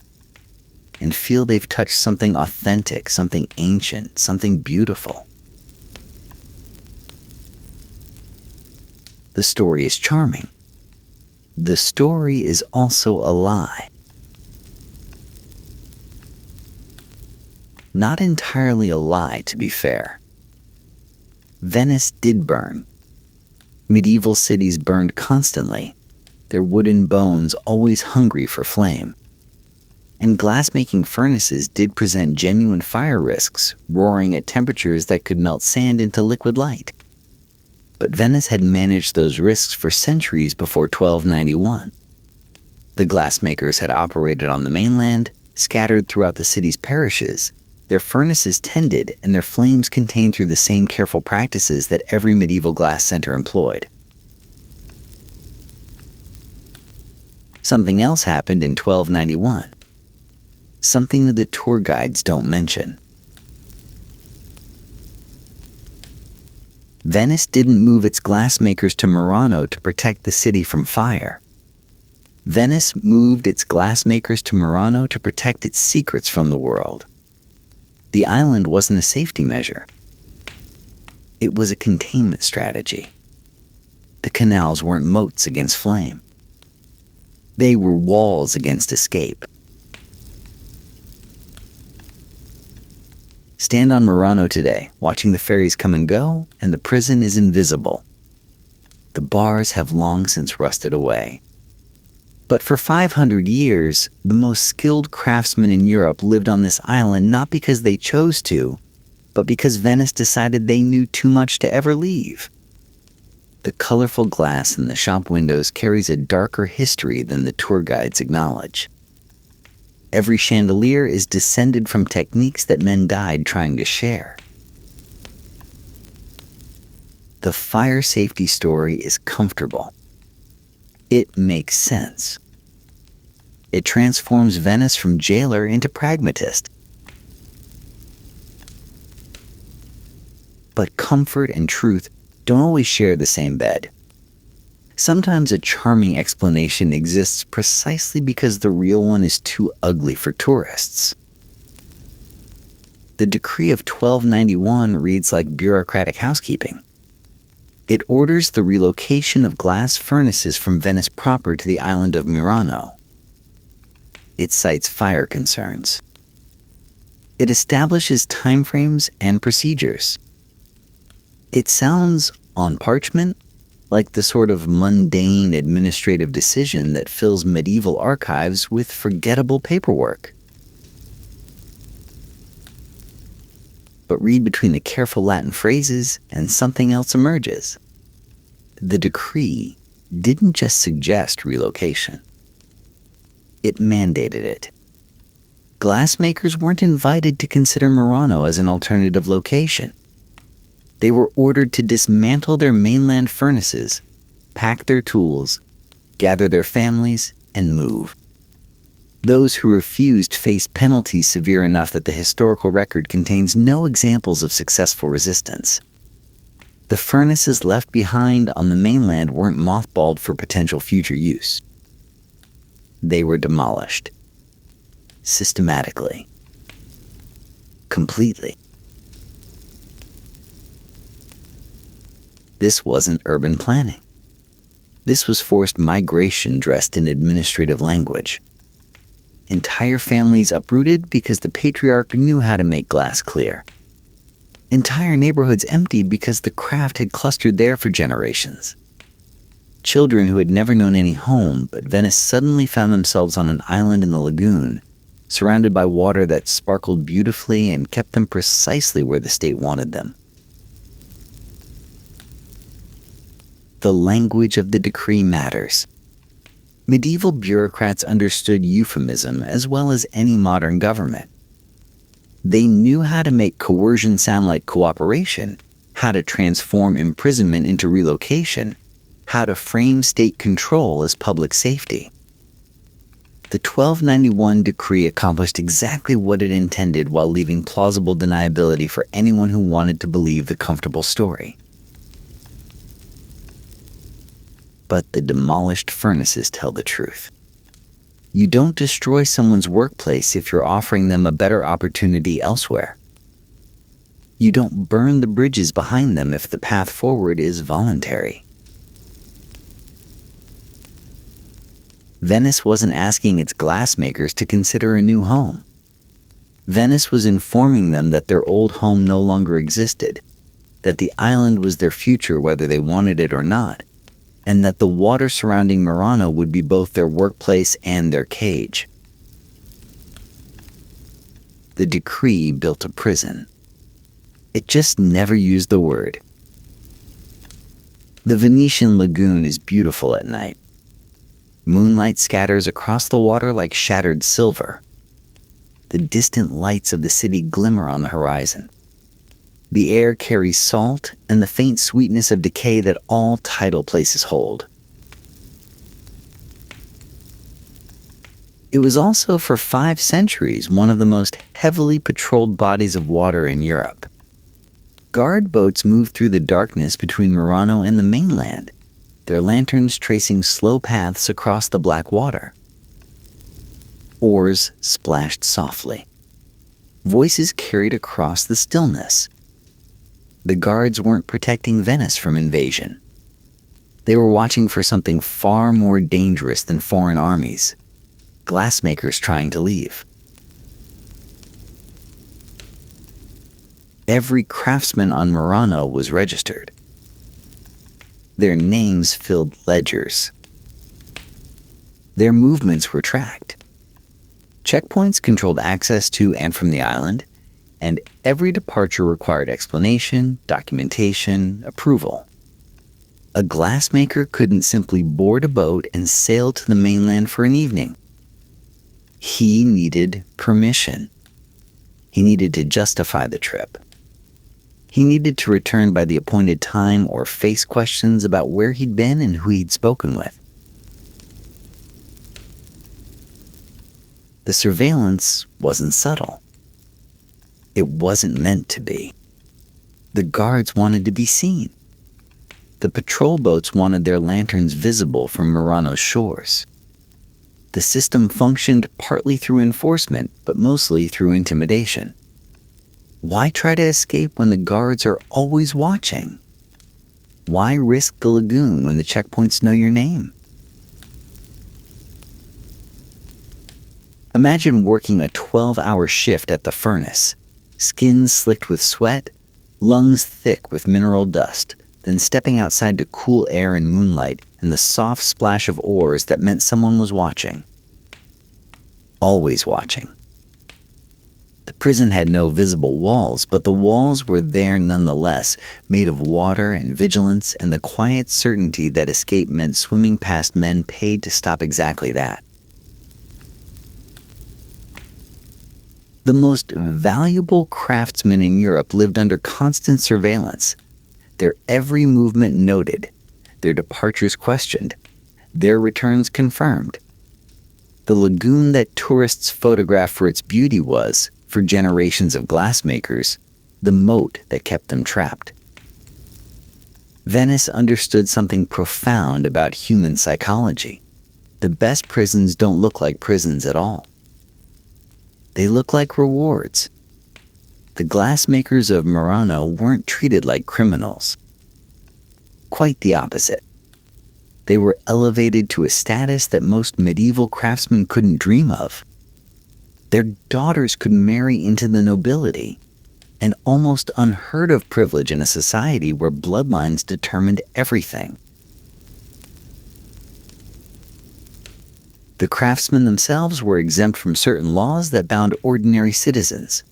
and feel they've touched something authentic, something ancient, something beautiful. The story is charming. The story is also a lie. Not entirely a lie, to be fair. Venice did burn. Medieval cities burned constantly, their wooden bones always hungry for flame. And glass-making furnaces did present genuine fire risks, roaring at temperatures that could melt sand into liquid light. but Venice had managed those risks for centuries before 1291. The glassmakers had operated on the mainland, scattered throughout the city's parishes, their furnaces tended, and their flames contained through the same careful practices that every medieval glass center employed. Something else happened in 1291. Something that the tour guides don't mention. Venice didn't move its glassmakers to Murano to protect the city from fire. Venice moved its glassmakers to Murano to protect its secrets from the world. The island wasn't a safety measure. It was a containment strategy. The canals weren't moats against flame. They were walls against escape. Stand on Murano today, watching the ferries come and go, and the prison is invisible. The bars have long since rusted away. But for 500 years, the most skilled craftsmen in Europe lived on this island not because they chose to, but because Venice decided they knew too much to ever leave. The colorful glass in the shop windows carries a darker history than the tour guides acknowledge. Every chandelier is descended from techniques that men died trying to share. The fire safety story is comfortable. It makes sense. It transforms Venice from jailer into pragmatist. But comfort and truth don't always share the same bed. Sometimes a charming explanation exists precisely because the real one is too ugly for tourists. The decree of 1291 reads like bureaucratic housekeeping. It orders the relocation of glass furnaces from Venice proper to the island of Murano. It cites fire concerns. It establishes timeframes and procedures. It sounds, on parchment, like the sort of mundane administrative decision that fills medieval archives with forgettable paperwork. But read between the careful Latin phrases and something else emerges. The decree didn't just suggest relocation. It mandated it. Glassmakers weren't invited to consider Murano as an alternative location. They were ordered to dismantle their mainland furnaces, pack their tools, gather their families, and move. Those who refused faced penalties severe enough that the historical record contains no examples of successful resistance. The furnaces left behind on the mainland weren't mothballed for potential future use. They were demolished. Systematically. Completely. This wasn't urban planning. This was forced migration dressed in administrative language. Entire families uprooted because the patriarch knew how to make glass clear. Entire neighborhoods emptied because the craft had clustered there for generations. Children who had never known any home, but Venice suddenly found themselves on an island in the lagoon, surrounded by water that sparkled beautifully and kept them precisely where the state wanted them. The language of the decree matters. Medieval bureaucrats understood euphemism as well as any modern government. They knew how to make coercion sound like cooperation, how to transform imprisonment into relocation, how to frame state control as public safety. The 1291 decree accomplished exactly what it intended while leaving plausible deniability for anyone who wanted to believe the comfortable story. But the demolished furnaces tell the truth. You don't destroy someone's workplace if you're offering them a better opportunity elsewhere. You don't burn the bridges behind them if the path forward is voluntary. Venice wasn't asking its glassmakers to consider a new home. Venice was informing them that their old home no longer existed, that the island was their future whether they wanted it or not, and that the water surrounding Murano would be both their workplace and their cage. The decree built a prison. It just never used the word. The Venetian lagoon is beautiful at night. Moonlight scatters across the water like shattered silver. The distant lights of the city glimmer on the horizon. The air carries salt and the faint sweetness of decay that all tidal places hold. It was also for 5 centuries one of the most heavily patrolled bodies of water in Europe. Guard boats moved through the darkness between Murano and the mainland, their lanterns tracing slow paths across the black water. Oars splashed softly. Voices carried across the stillness. The guards weren't protecting Venice from invasion. They were watching for something far more dangerous than foreign armies. Glassmakers trying to leave. Every craftsman on Murano was registered. Their names filled ledgers. Their movements were tracked. Checkpoints controlled access to and from the island, and every departure required explanation, documentation, approval. A glassmaker couldn't simply board a boat and sail to the mainland for an evening. He needed permission. He needed to justify the trip. He needed to return by the appointed time or face questions about where he'd been and who he'd spoken with. The surveillance wasn't subtle. It wasn't meant to be. The guards wanted to be seen. The patrol boats wanted their lanterns visible from Murano's shores. The system functioned partly through enforcement, but mostly through intimidation. Why try to escape when the guards are always watching? Why risk the lagoon when the checkpoints know your name? Imagine working a 12-hour shift at the furnace, skin slicked with sweat, lungs thick with mineral dust, then stepping outside to cool air and moonlight and the soft splash of oars that meant someone was watching. Always watching. The prison had no visible walls, but the walls were there nonetheless, made of water and vigilance and the quiet certainty that escape meant swimming past men paid to stop exactly that. The most valuable craftsmen in Europe lived under constant surveillance, their every movement noted, their departures questioned, their returns confirmed. The lagoon that tourists photograph for its beauty was, for generations of glassmakers, the moat that kept them trapped. Venice understood something profound about human psychology. The best prisons don't look like prisons at all. They look like rewards. The glassmakers of Murano weren't treated like criminals. Quite the opposite. They were elevated to a status that most medieval craftsmen couldn't dream of. Their daughters could marry into the nobility, an almost unheard of privilege in a society where bloodlines determined everything. The craftsmen themselves were exempt from certain laws that bound ordinary citizens.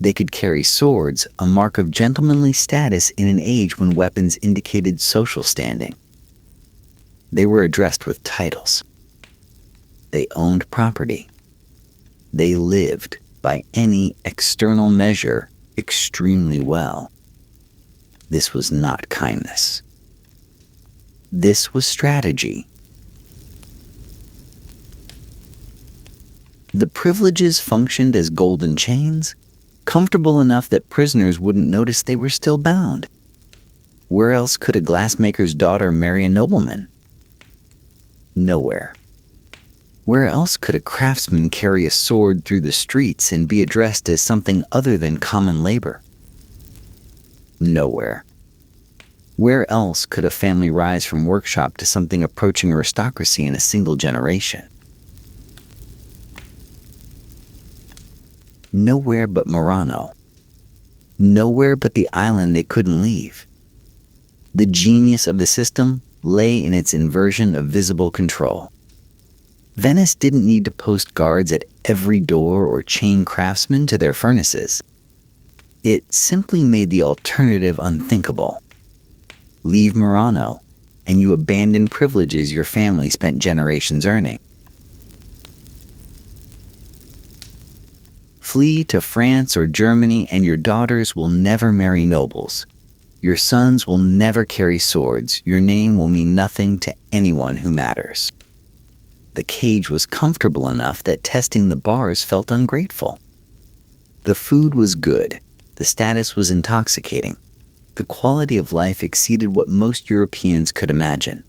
They could carry swords, a mark of gentlemanly status in an age when weapons indicated social standing. They were addressed with titles. They owned property. They lived, by any external measure, extremely well. This was not kindness. This was strategy. The privileges functioned as golden chains, comfortable enough that prisoners wouldn't notice they were still bound. Where else could a glassmaker's daughter marry a nobleman? Nowhere. Where else could a craftsman carry a sword through the streets and be addressed as something other than common labor? Nowhere. Where else could a family rise from workshop to something approaching aristocracy in a single generation? Nowhere but Murano. Nowhere but the island they couldn't leave. The genius of the system lay in its inversion of visible control. Venice didn't need to post guards at every door or chain craftsmen to their furnaces. It simply made the alternative unthinkable. Leave Murano, and you abandon privileges your family spent generations earning. Flee to France or Germany, and your daughters will never marry nobles. Your sons will never carry swords. Your name will mean nothing to anyone who matters. The cage was comfortable enough that testing the bars felt ungrateful. The food was good. The status was intoxicating. The quality of life exceeded what most Europeans could imagine.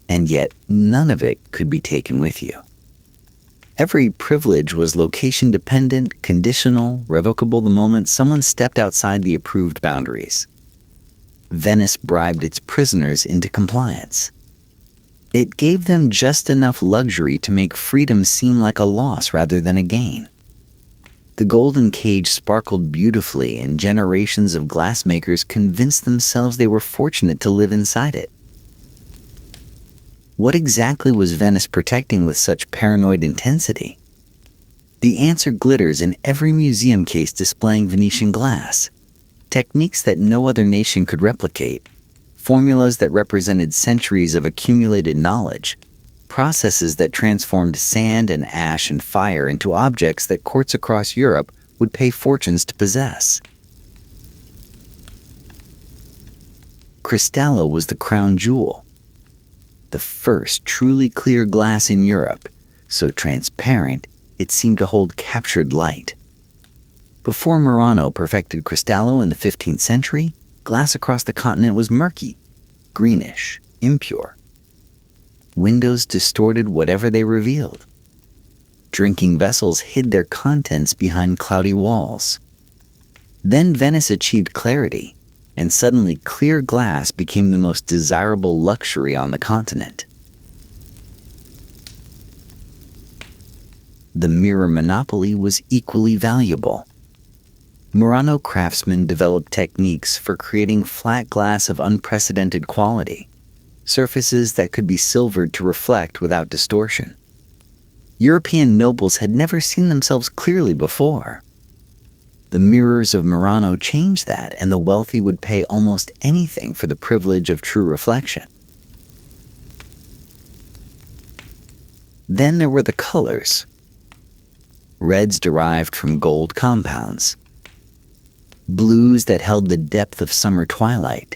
And yet, none of it could be taken with you. Every privilege was location-dependent, conditional, revocable the moment someone stepped outside the approved boundaries. Venice bribed its prisoners into compliance. It gave them just enough luxury to make freedom seem like a loss rather than a gain. The golden cage sparkled beautifully, and generations of glassmakers convinced themselves they were fortunate to live inside it. What exactly was Venice protecting with such paranoid intensity? The answer glitters in every museum case displaying Venetian glass. Techniques that no other nation could replicate. Formulas that represented centuries of accumulated knowledge. Processes that transformed sand and ash and fire into objects that courts across Europe would pay fortunes to possess. Cristallo was the crown jewel. The first truly clear glass in Europe, so transparent it seemed to hold captured light. Before Murano perfected Cristallo in the 15th century, glass across the continent was murky, greenish, impure. Windows distorted whatever they revealed. Drinking vessels hid their contents behind cloudy walls. Then Venice achieved clarity, and suddenly clear glass became the most desirable luxury on the continent. The mirror monopoly was equally valuable. Murano craftsmen developed techniques for creating flat glass of unprecedented quality, surfaces that could be silvered to reflect without distortion. European nobles had never seen themselves clearly before. The mirrors of Murano changed that, and the wealthy would pay almost anything for the privilege of true reflection. Then there were the colors. Reds derived from gold compounds. Blues that held the depth of summer twilight.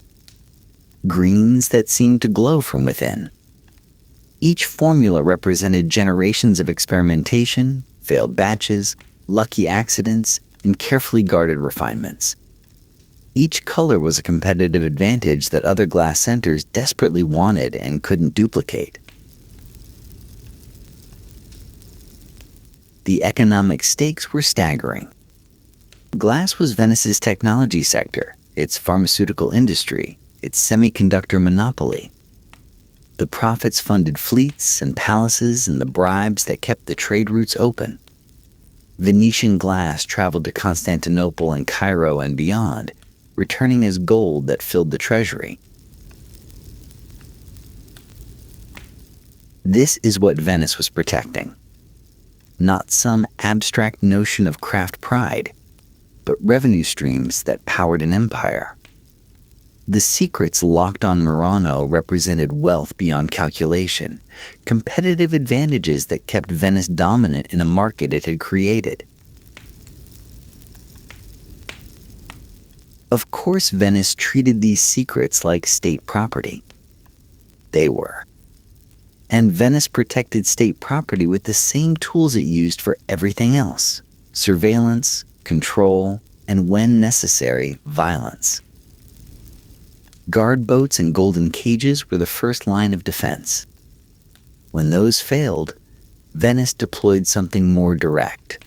Greens that seemed to glow from within. Each formula represented generations of experimentation, failed batches, lucky accidents, and carefully guarded refinements. Each color was a competitive advantage that other glass centers desperately wanted and couldn't duplicate. The economic stakes were staggering. Glass was Venice's technology sector, its pharmaceutical industry, its semiconductor monopoly. The profits funded fleets and palaces and the bribes that kept the trade routes open. Venetian glass traveled to Constantinople and Cairo and beyond, returning as gold that filled the treasury. This is what Venice was protecting. Not some abstract notion of craft pride, but revenue streams that powered an empire. The secrets locked on Murano represented wealth beyond calculation, competitive advantages that kept Venice dominant in a market it had created. Of course, Venice treated these secrets like state property. They were. And Venice protected state property with the same tools it used for everything else: surveillance, control, and when necessary, violence. Guard boats and golden cages were the first line of defense. When those failed, Venice deployed something more direct.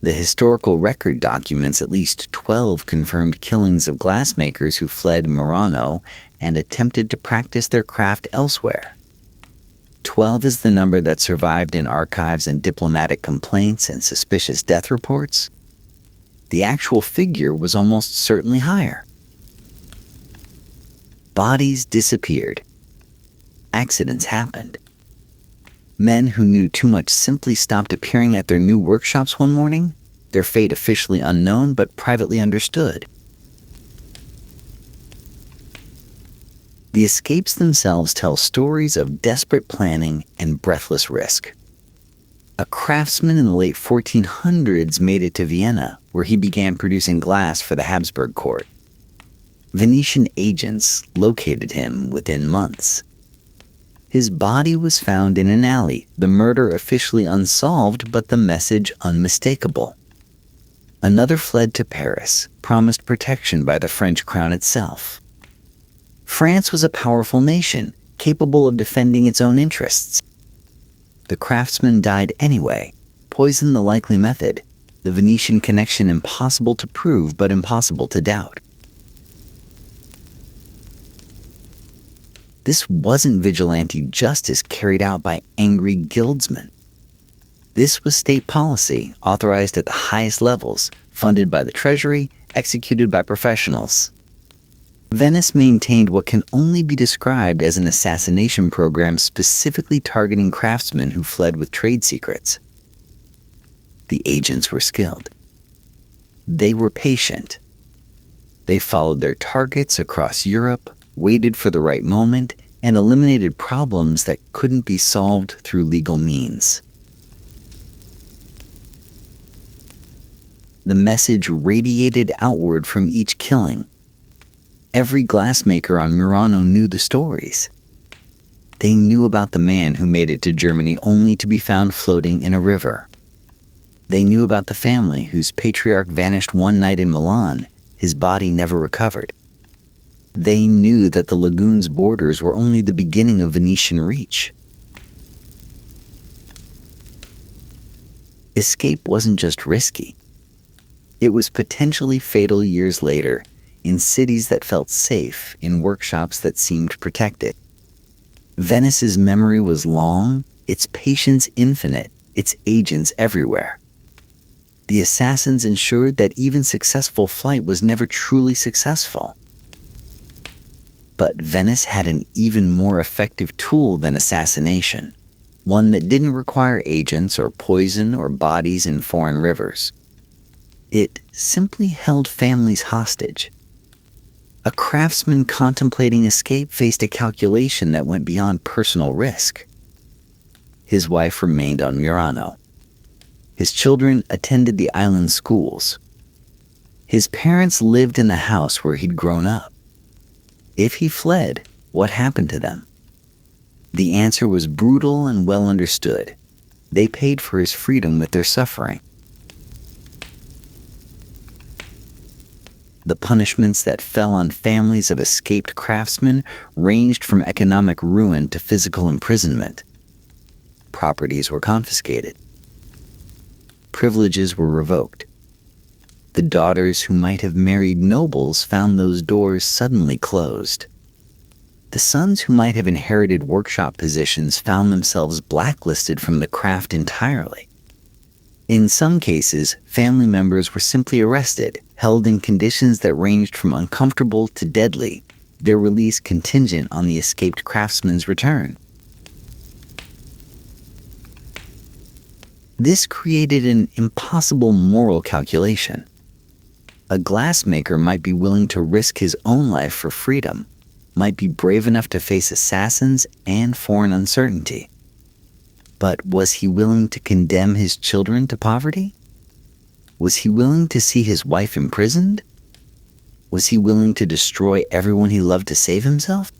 The historical record documents at least 12 confirmed killings of glassmakers who fled Murano and attempted to practice their craft elsewhere. 12 is the number that survived in archives and diplomatic complaints and suspicious death reports. The actual figure was almost certainly higher. Bodies disappeared. Accidents happened. Men who knew too much simply stopped appearing at their new workshops one morning, their fate officially unknown but privately understood. The escapes themselves tell stories of desperate planning and breathless risk. A craftsman in the late 1400s made it to Vienna, where he began producing glass for the Habsburg court. Venetian agents located him within months. His body was found in an alley, the murder officially unsolved but the message unmistakable. Another fled to Paris, promised protection by the French crown itself. France was a powerful nation, capable of defending its own interests. The craftsman died anyway. Poison the likely method. The Venetian connection impossible to prove but impossible to doubt. This wasn't vigilante justice carried out by angry guildsmen. This was state policy, authorized at the highest levels, funded by the treasury, executed by professionals. Venice maintained what can only be described as an assassination program specifically targeting craftsmen who fled with trade secrets. The agents were skilled. They were patient. They followed their targets across Europe, waited for the right moment, and eliminated problems that couldn't be solved through legal means. The message radiated outward from each killing. Every glassmaker on Murano knew the stories. They knew about the man who made it to Germany only to be found floating in a river. They knew about the family whose patriarch vanished one night in Milan, his body never recovered. They knew that the lagoon's borders were only the beginning of Venetian reach. Escape wasn't just risky. It was potentially fatal years later, in cities that felt safe, in workshops that seemed protected. Venice's memory was long, its patience infinite, its agents everywhere. The assassins ensured that even successful flight was never truly successful. But Venice had an even more effective tool than assassination, one that didn't require agents or poison or bodies in foreign rivers. It simply held families hostage. A craftsman contemplating escape faced a calculation that went beyond personal risk. His wife remained on Murano. His children attended the island schools. His parents lived in the house where he'd grown up. If he fled, what happened to them? The answer was brutal and well understood. They paid for his freedom with their suffering. The punishments that fell on families of escaped craftsmen ranged from economic ruin to physical imprisonment. Properties were confiscated. Privileges were revoked. The daughters who might have married nobles found those doors suddenly closed. The sons who might have inherited workshop positions found themselves blacklisted from the craft entirely. In some cases, family members were simply arrested, held in conditions that ranged from uncomfortable to deadly, their release contingent on the escaped craftsman's return. This created an impossible moral calculation. A glassmaker might be willing to risk his own life for freedom, might be brave enough to face assassins and foreign uncertainty. But was he willing to condemn his children to poverty? Was he willing to see his wife imprisoned? Was he willing to destroy everyone he loved to save himself?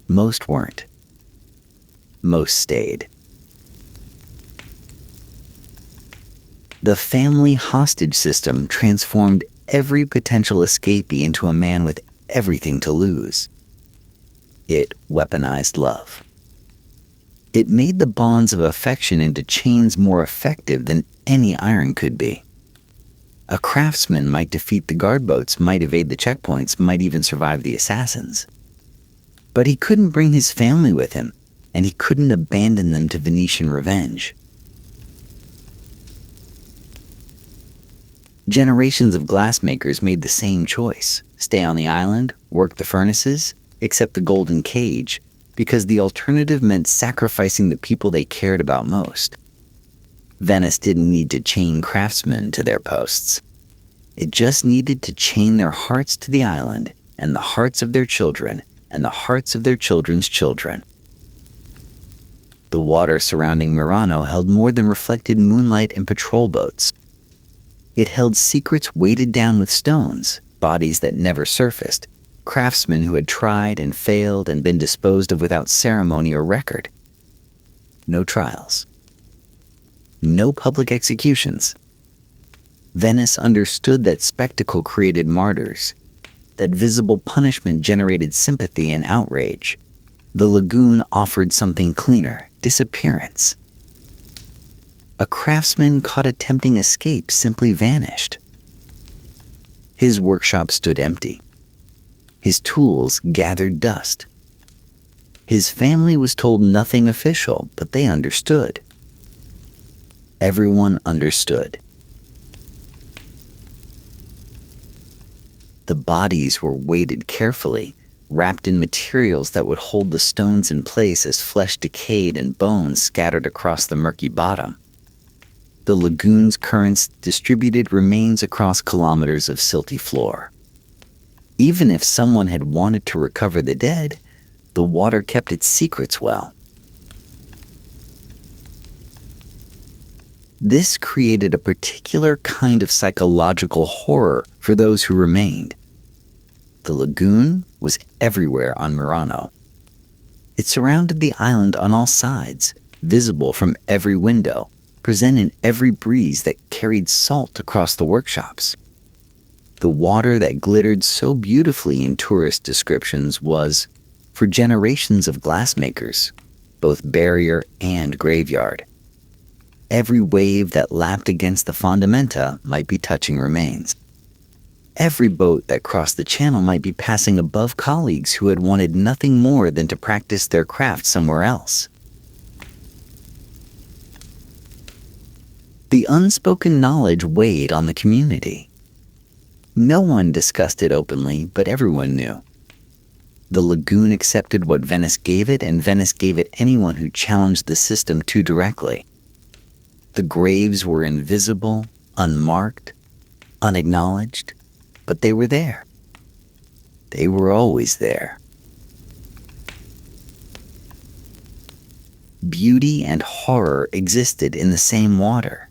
Most weren't. Most stayed. The family hostage system transformed every potential escapee into a man with everything to lose. It weaponized love. It made the bonds of affection into chains more effective than any iron could be. A craftsman might defeat the guard boats, might evade the checkpoints, might even survive the assassins. But he couldn't bring his family with him, and he couldn't abandon them to Venetian revenge. Generations of glassmakers made the same choice: stay on the island, work the furnaces, accept the golden cage, because the alternative meant sacrificing the people they cared about most. Venice didn't need to chain craftsmen to their posts. It just needed to chain their hearts to the island, and the hearts of their children, and the hearts of their children's children. The water surrounding Murano held more than reflected moonlight and patrol boats. It held secrets weighted down with stones, bodies that never surfaced, craftsmen who had tried and failed and been disposed of without ceremony or record. No trials. No public executions. Venice understood that spectacle created martyrs, that visible punishment generated sympathy and outrage. The lagoon offered something cleaner: disappearance. A craftsman caught attempting escape simply vanished. His workshop stood empty. His tools gathered dust. His family was told nothing official, but they understood. Everyone understood. The bodies were weighted carefully, wrapped in materials that would hold the stones in place as flesh decayed and bones scattered across the murky bottom. The lagoon's currents distributed remains across kilometers of silty floor. Even if someone had wanted to recover the dead, the water kept its secrets well. This created a particular kind of psychological horror for those who remained. The lagoon was everywhere on Murano. It surrounded the island on all sides, visible from every window, present in every breeze that carried salt across the workshops. The water that glittered so beautifully in tourist descriptions was, for generations of glassmakers, both barrier and graveyard. Every wave that lapped against the fondamenta might be touching remains. Every boat that crossed the channel might be passing above colleagues who had wanted nothing more than to practice their craft somewhere else. The unspoken knowledge weighed on the community. No one discussed it openly, but everyone knew. The lagoon accepted what Venice gave it, and Venice gave it anyone who challenged the system too directly. The graves were invisible, unmarked, unacknowledged, but they were there. They were always there. Beauty and horror existed in the same water.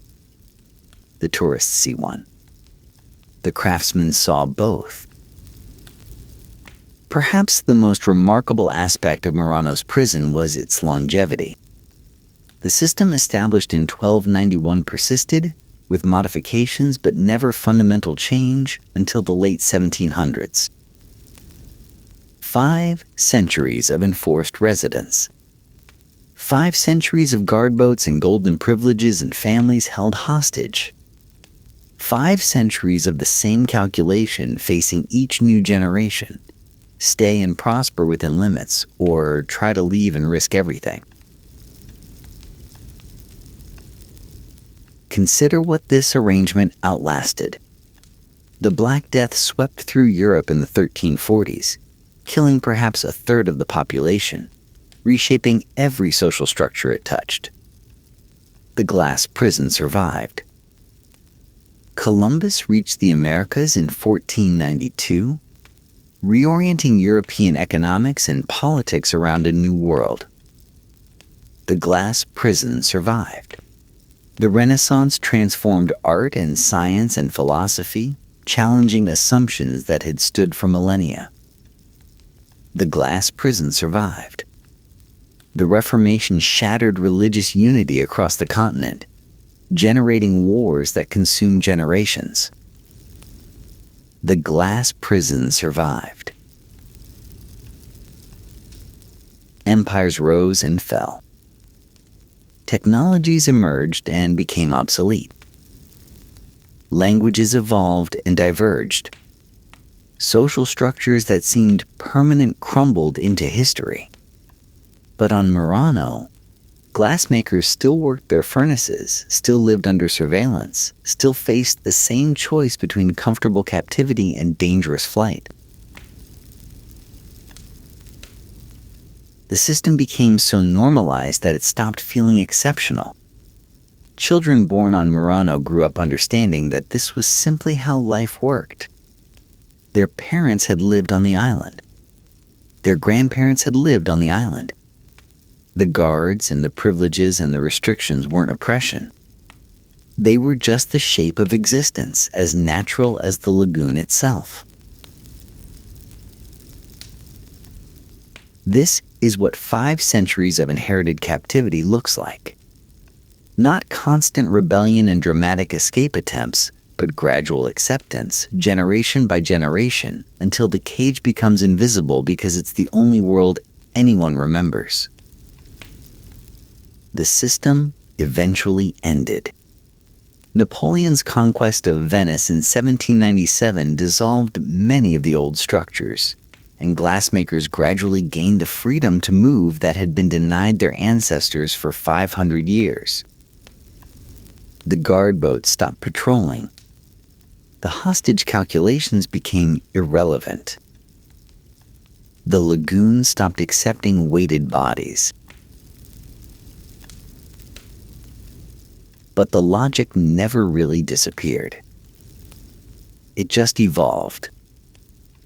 The tourists see one. The craftsmen saw both. Perhaps the most remarkable aspect of Murano's prison was its longevity. The system established in 1291 persisted, with modifications but never fundamental change until the late 1700s. 5 centuries of enforced residence. 5 centuries of guard boats and golden privileges and families held hostage. 5 centuries of the same calculation facing each new generation. Stay and prosper within limits, or try to leave and risk everything. Consider what this arrangement outlasted. The Black Death swept through Europe in the 1340s, killing perhaps a third of the population, reshaping every social structure it touched. The glass prison survived. Columbus reached the Americas in 1492, reorienting European economics and politics around a new world. The glass prison survived. The Renaissance transformed art and science and philosophy, challenging assumptions that had stood for millennia. The glass prison survived. The Reformation shattered religious unity across the continent, generating wars that consumed generations. The glass prison survived. Empires rose and fell. Technologies emerged and became obsolete. Languages evolved and diverged. Social structures that seemed permanent crumbled into history. But on Murano, glassmakers still worked their furnaces, still lived under surveillance, still faced the same choice between comfortable captivity and dangerous flight. The system became so normalized that it stopped feeling exceptional. Children born on Murano grew up understanding that this was simply how life worked. Their parents had lived on the island. Their grandparents had lived on the island. The guards and the privileges and the restrictions weren't oppression. They were just the shape of existence, as natural as the lagoon itself. This is what 5 centuries of inherited captivity looks like. Not constant rebellion and dramatic escape attempts, but gradual acceptance, generation by generation, until the cage becomes invisible because it's the only world anyone remembers. The system eventually ended. Napoleon's conquest of Venice in 1797 dissolved many of the old structures, and glassmakers gradually gained the freedom to move that had been denied their ancestors for 500 years. The guard boats stopped patrolling. The hostage calculations became irrelevant. The lagoon stopped accepting weighted bodies. But the logic never really disappeared. It just evolved.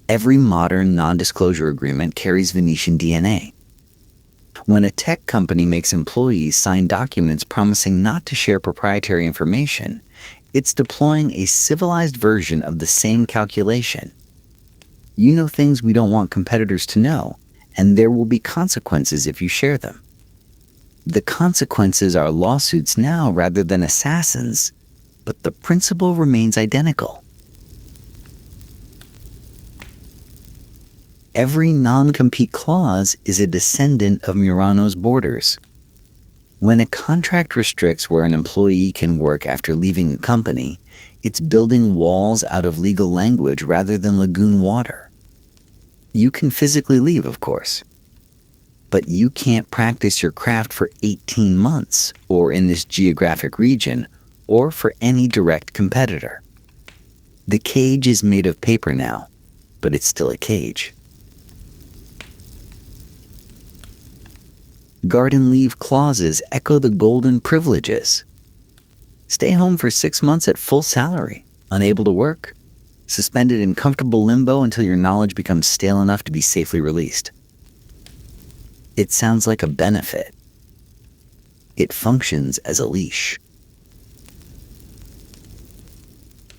Every modern non-disclosure agreement carries Venetian DNA. When a tech company makes employees sign documents promising not to share proprietary information, it's deploying a civilized version of the same calculation. You know things we don't want competitors to know, and there will be consequences if you share them. The consequences are lawsuits now rather than assassins, but the principle remains identical. Every non-compete clause is a descendant of Murano's borders. When a contract restricts where an employee can work after leaving the company, it's building walls out of legal language rather than lagoon water. You can physically leave, of course, but you can't practice your craft for 18 months, or in this geographic region, or for any direct competitor. The cage is made of paper now, but it's still a cage. Garden leave clauses echo the golden privileges. Stay home for 6 months at full salary, unable to work, suspended in comfortable limbo until your knowledge becomes stale enough to be safely released. It sounds like a benefit. It functions as a leash.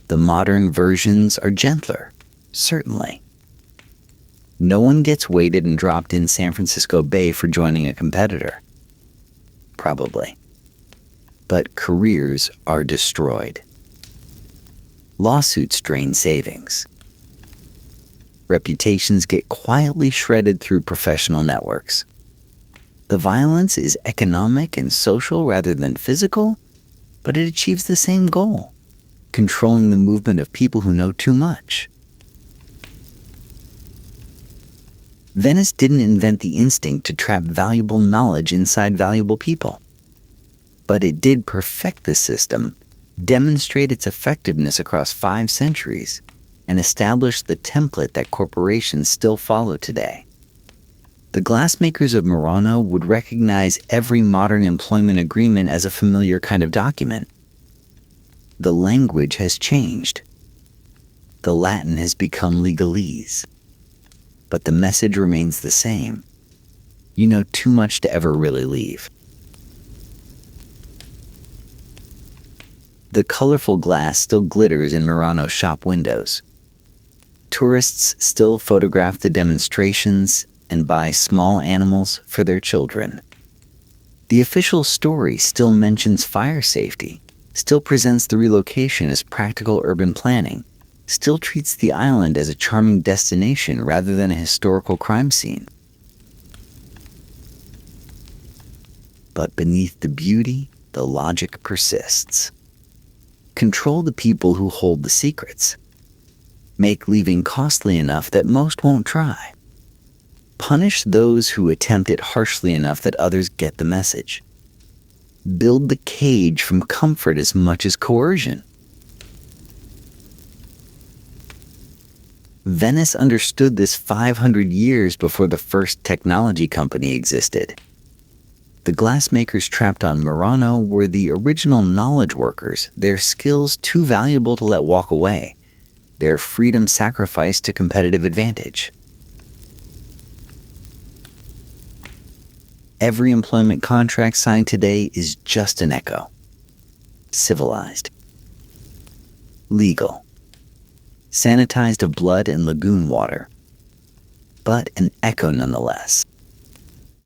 The modern versions are gentler, certainly. No one gets weighted and dropped in San Francisco Bay for joining a competitor. Probably. But careers are destroyed. Lawsuits drain savings. Reputations get quietly shredded through professional networks. The violence is economic and social rather than physical, but it achieves the same goal: controlling the movement of people who know too much. Venice didn't invent the instinct to trap valuable knowledge inside valuable people. But it did perfect the system, demonstrate its effectiveness across 5 centuries, and establish the template that corporations still follow today. The glassmakers of Murano would recognize every modern employment agreement as a familiar kind of document. The language has changed. The Latin has become legalese. But the message remains the same. You know too much to ever really leave. The colorful glass still glitters in Murano shop windows. Tourists still photograph the demonstrations and buy small animals for their children. The official story still mentions fire safety, still presents the relocation as practical urban planning, still treats the island as a charming destination rather than a historical crime scene. But beneath the beauty, the logic persists. Control the people who hold the secrets. Make leaving costly enough that most won't try. Punish those who attempt it harshly enough that others get the message. Build the cage from comfort as much as coercion. Venice understood this 500 years before the first technology company existed. The glassmakers trapped on Murano were the original knowledge workers, their skills too valuable to let walk away, their freedom sacrificed to competitive advantage. Every employment contract signed today is just an echo. Civilized. Legal. Sanitized of blood and lagoon water. But an echo nonetheless.